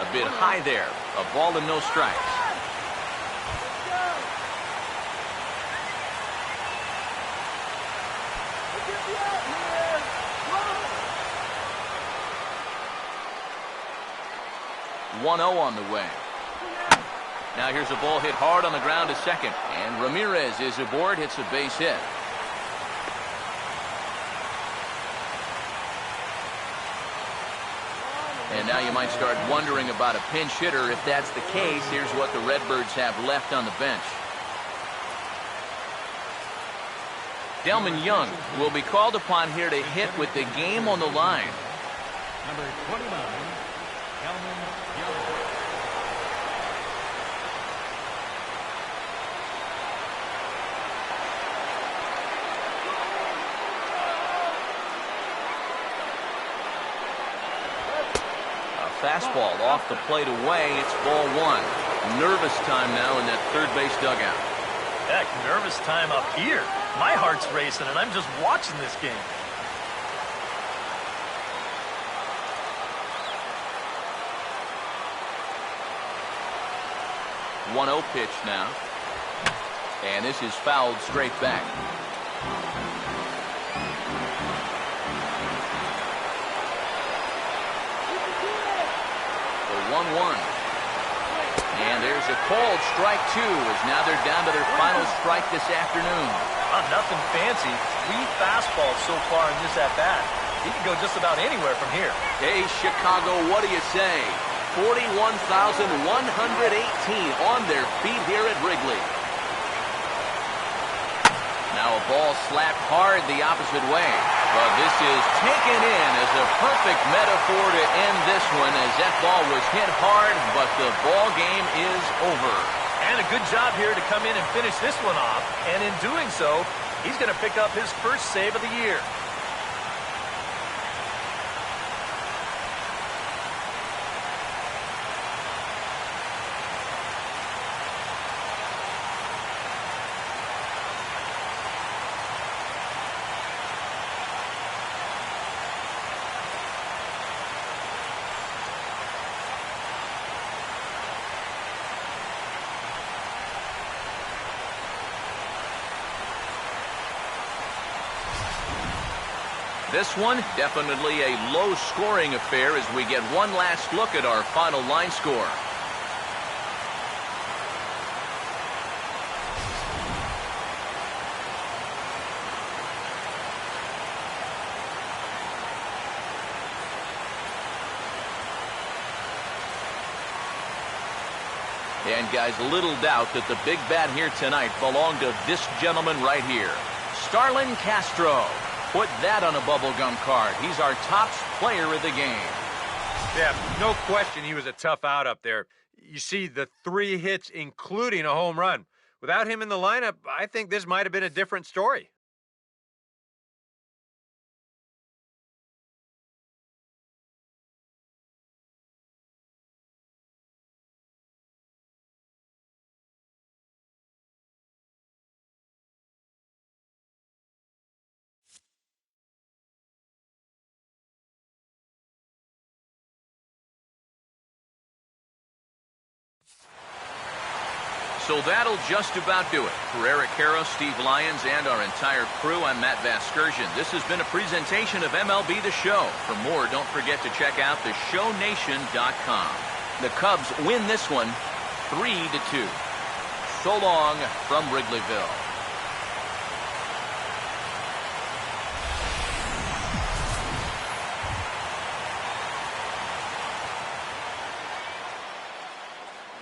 A bit high there. A ball and no strikes. One 0 on the way. Now here's a ball hit hard on the ground to second. And Ramirez is aboard, hits a base hit. And now you might start wondering about a pinch hitter. If that's the case, here's what the Redbirds have left on the bench. Delman Young will be called upon here to hit with the game on the line. Number 29, Kelvin Young. Fastball off the plate away. It's ball one. Nervous time now in that third base dugout. Heck, nervous time up here. My heart's racing, and I'm just watching this game. One 0 pitch now. And this is fouled straight back. The 1-1. And there's a called strike two, as now they're down to their final strike this afternoon. Nothing fancy. 3 fastballs so far in this at-bat. He can go just about anywhere from here. Hey, Chicago, what do you say? 41,118 on their feet here at Wrigley. Now a ball slapped hard the opposite way. But this is taken in as a perfect metaphor to end this one, as that ball was hit hard, but the ball game is over. And a good job here to come in and finish this one off. And in doing so, he's going to pick up his first save of the year. This one, definitely a low-scoring affair as we get one last look at our final line score. And guys, little doubt that the big bat here tonight belonged to this gentleman right here, Starlin Castro. Put that on a bubblegum card. He's our top player of the game. Yeah, no question he was a tough out up there. You see the 3 hits, including a home run. Without him in the lineup, I think this might have been a different story. So that'll just about do it. For Eric Harrow, Steve Lyons, and our entire crew, I'm Matt Vasgersian. This has been a presentation of MLB The Show. For more, don't forget to check out theshownation.com. The Cubs win this one 3-2. So long from Wrigleyville.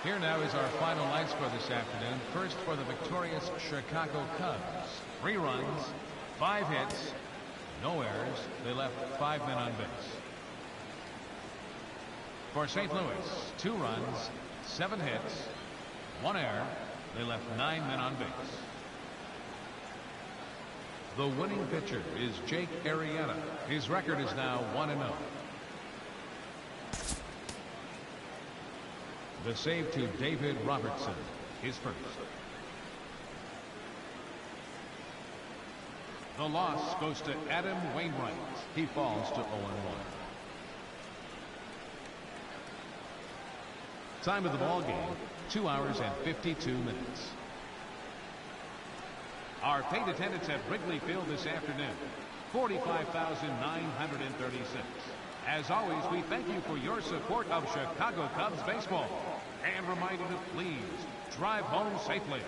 Here now is our final line score this afternoon. First for the victorious Chicago Cubs. 3 runs, 5 hits, no errors. They left 5 men on base. For St. Louis, 2 runs, 7 hits, 1 error. They left 9 men on base. The winning pitcher is Jake Arrieta. His record is now 1-0. The save to David Robertson, his first. The loss goes to Adam Wainwright. He falls to 0-1. Time of the ball game, 2 hours and 52 minutes. Our paid attendance at Wrigley Field this afternoon, 45,936. As always, we thank you for your support of Chicago Cubs baseball. And remind you to please drive home safely.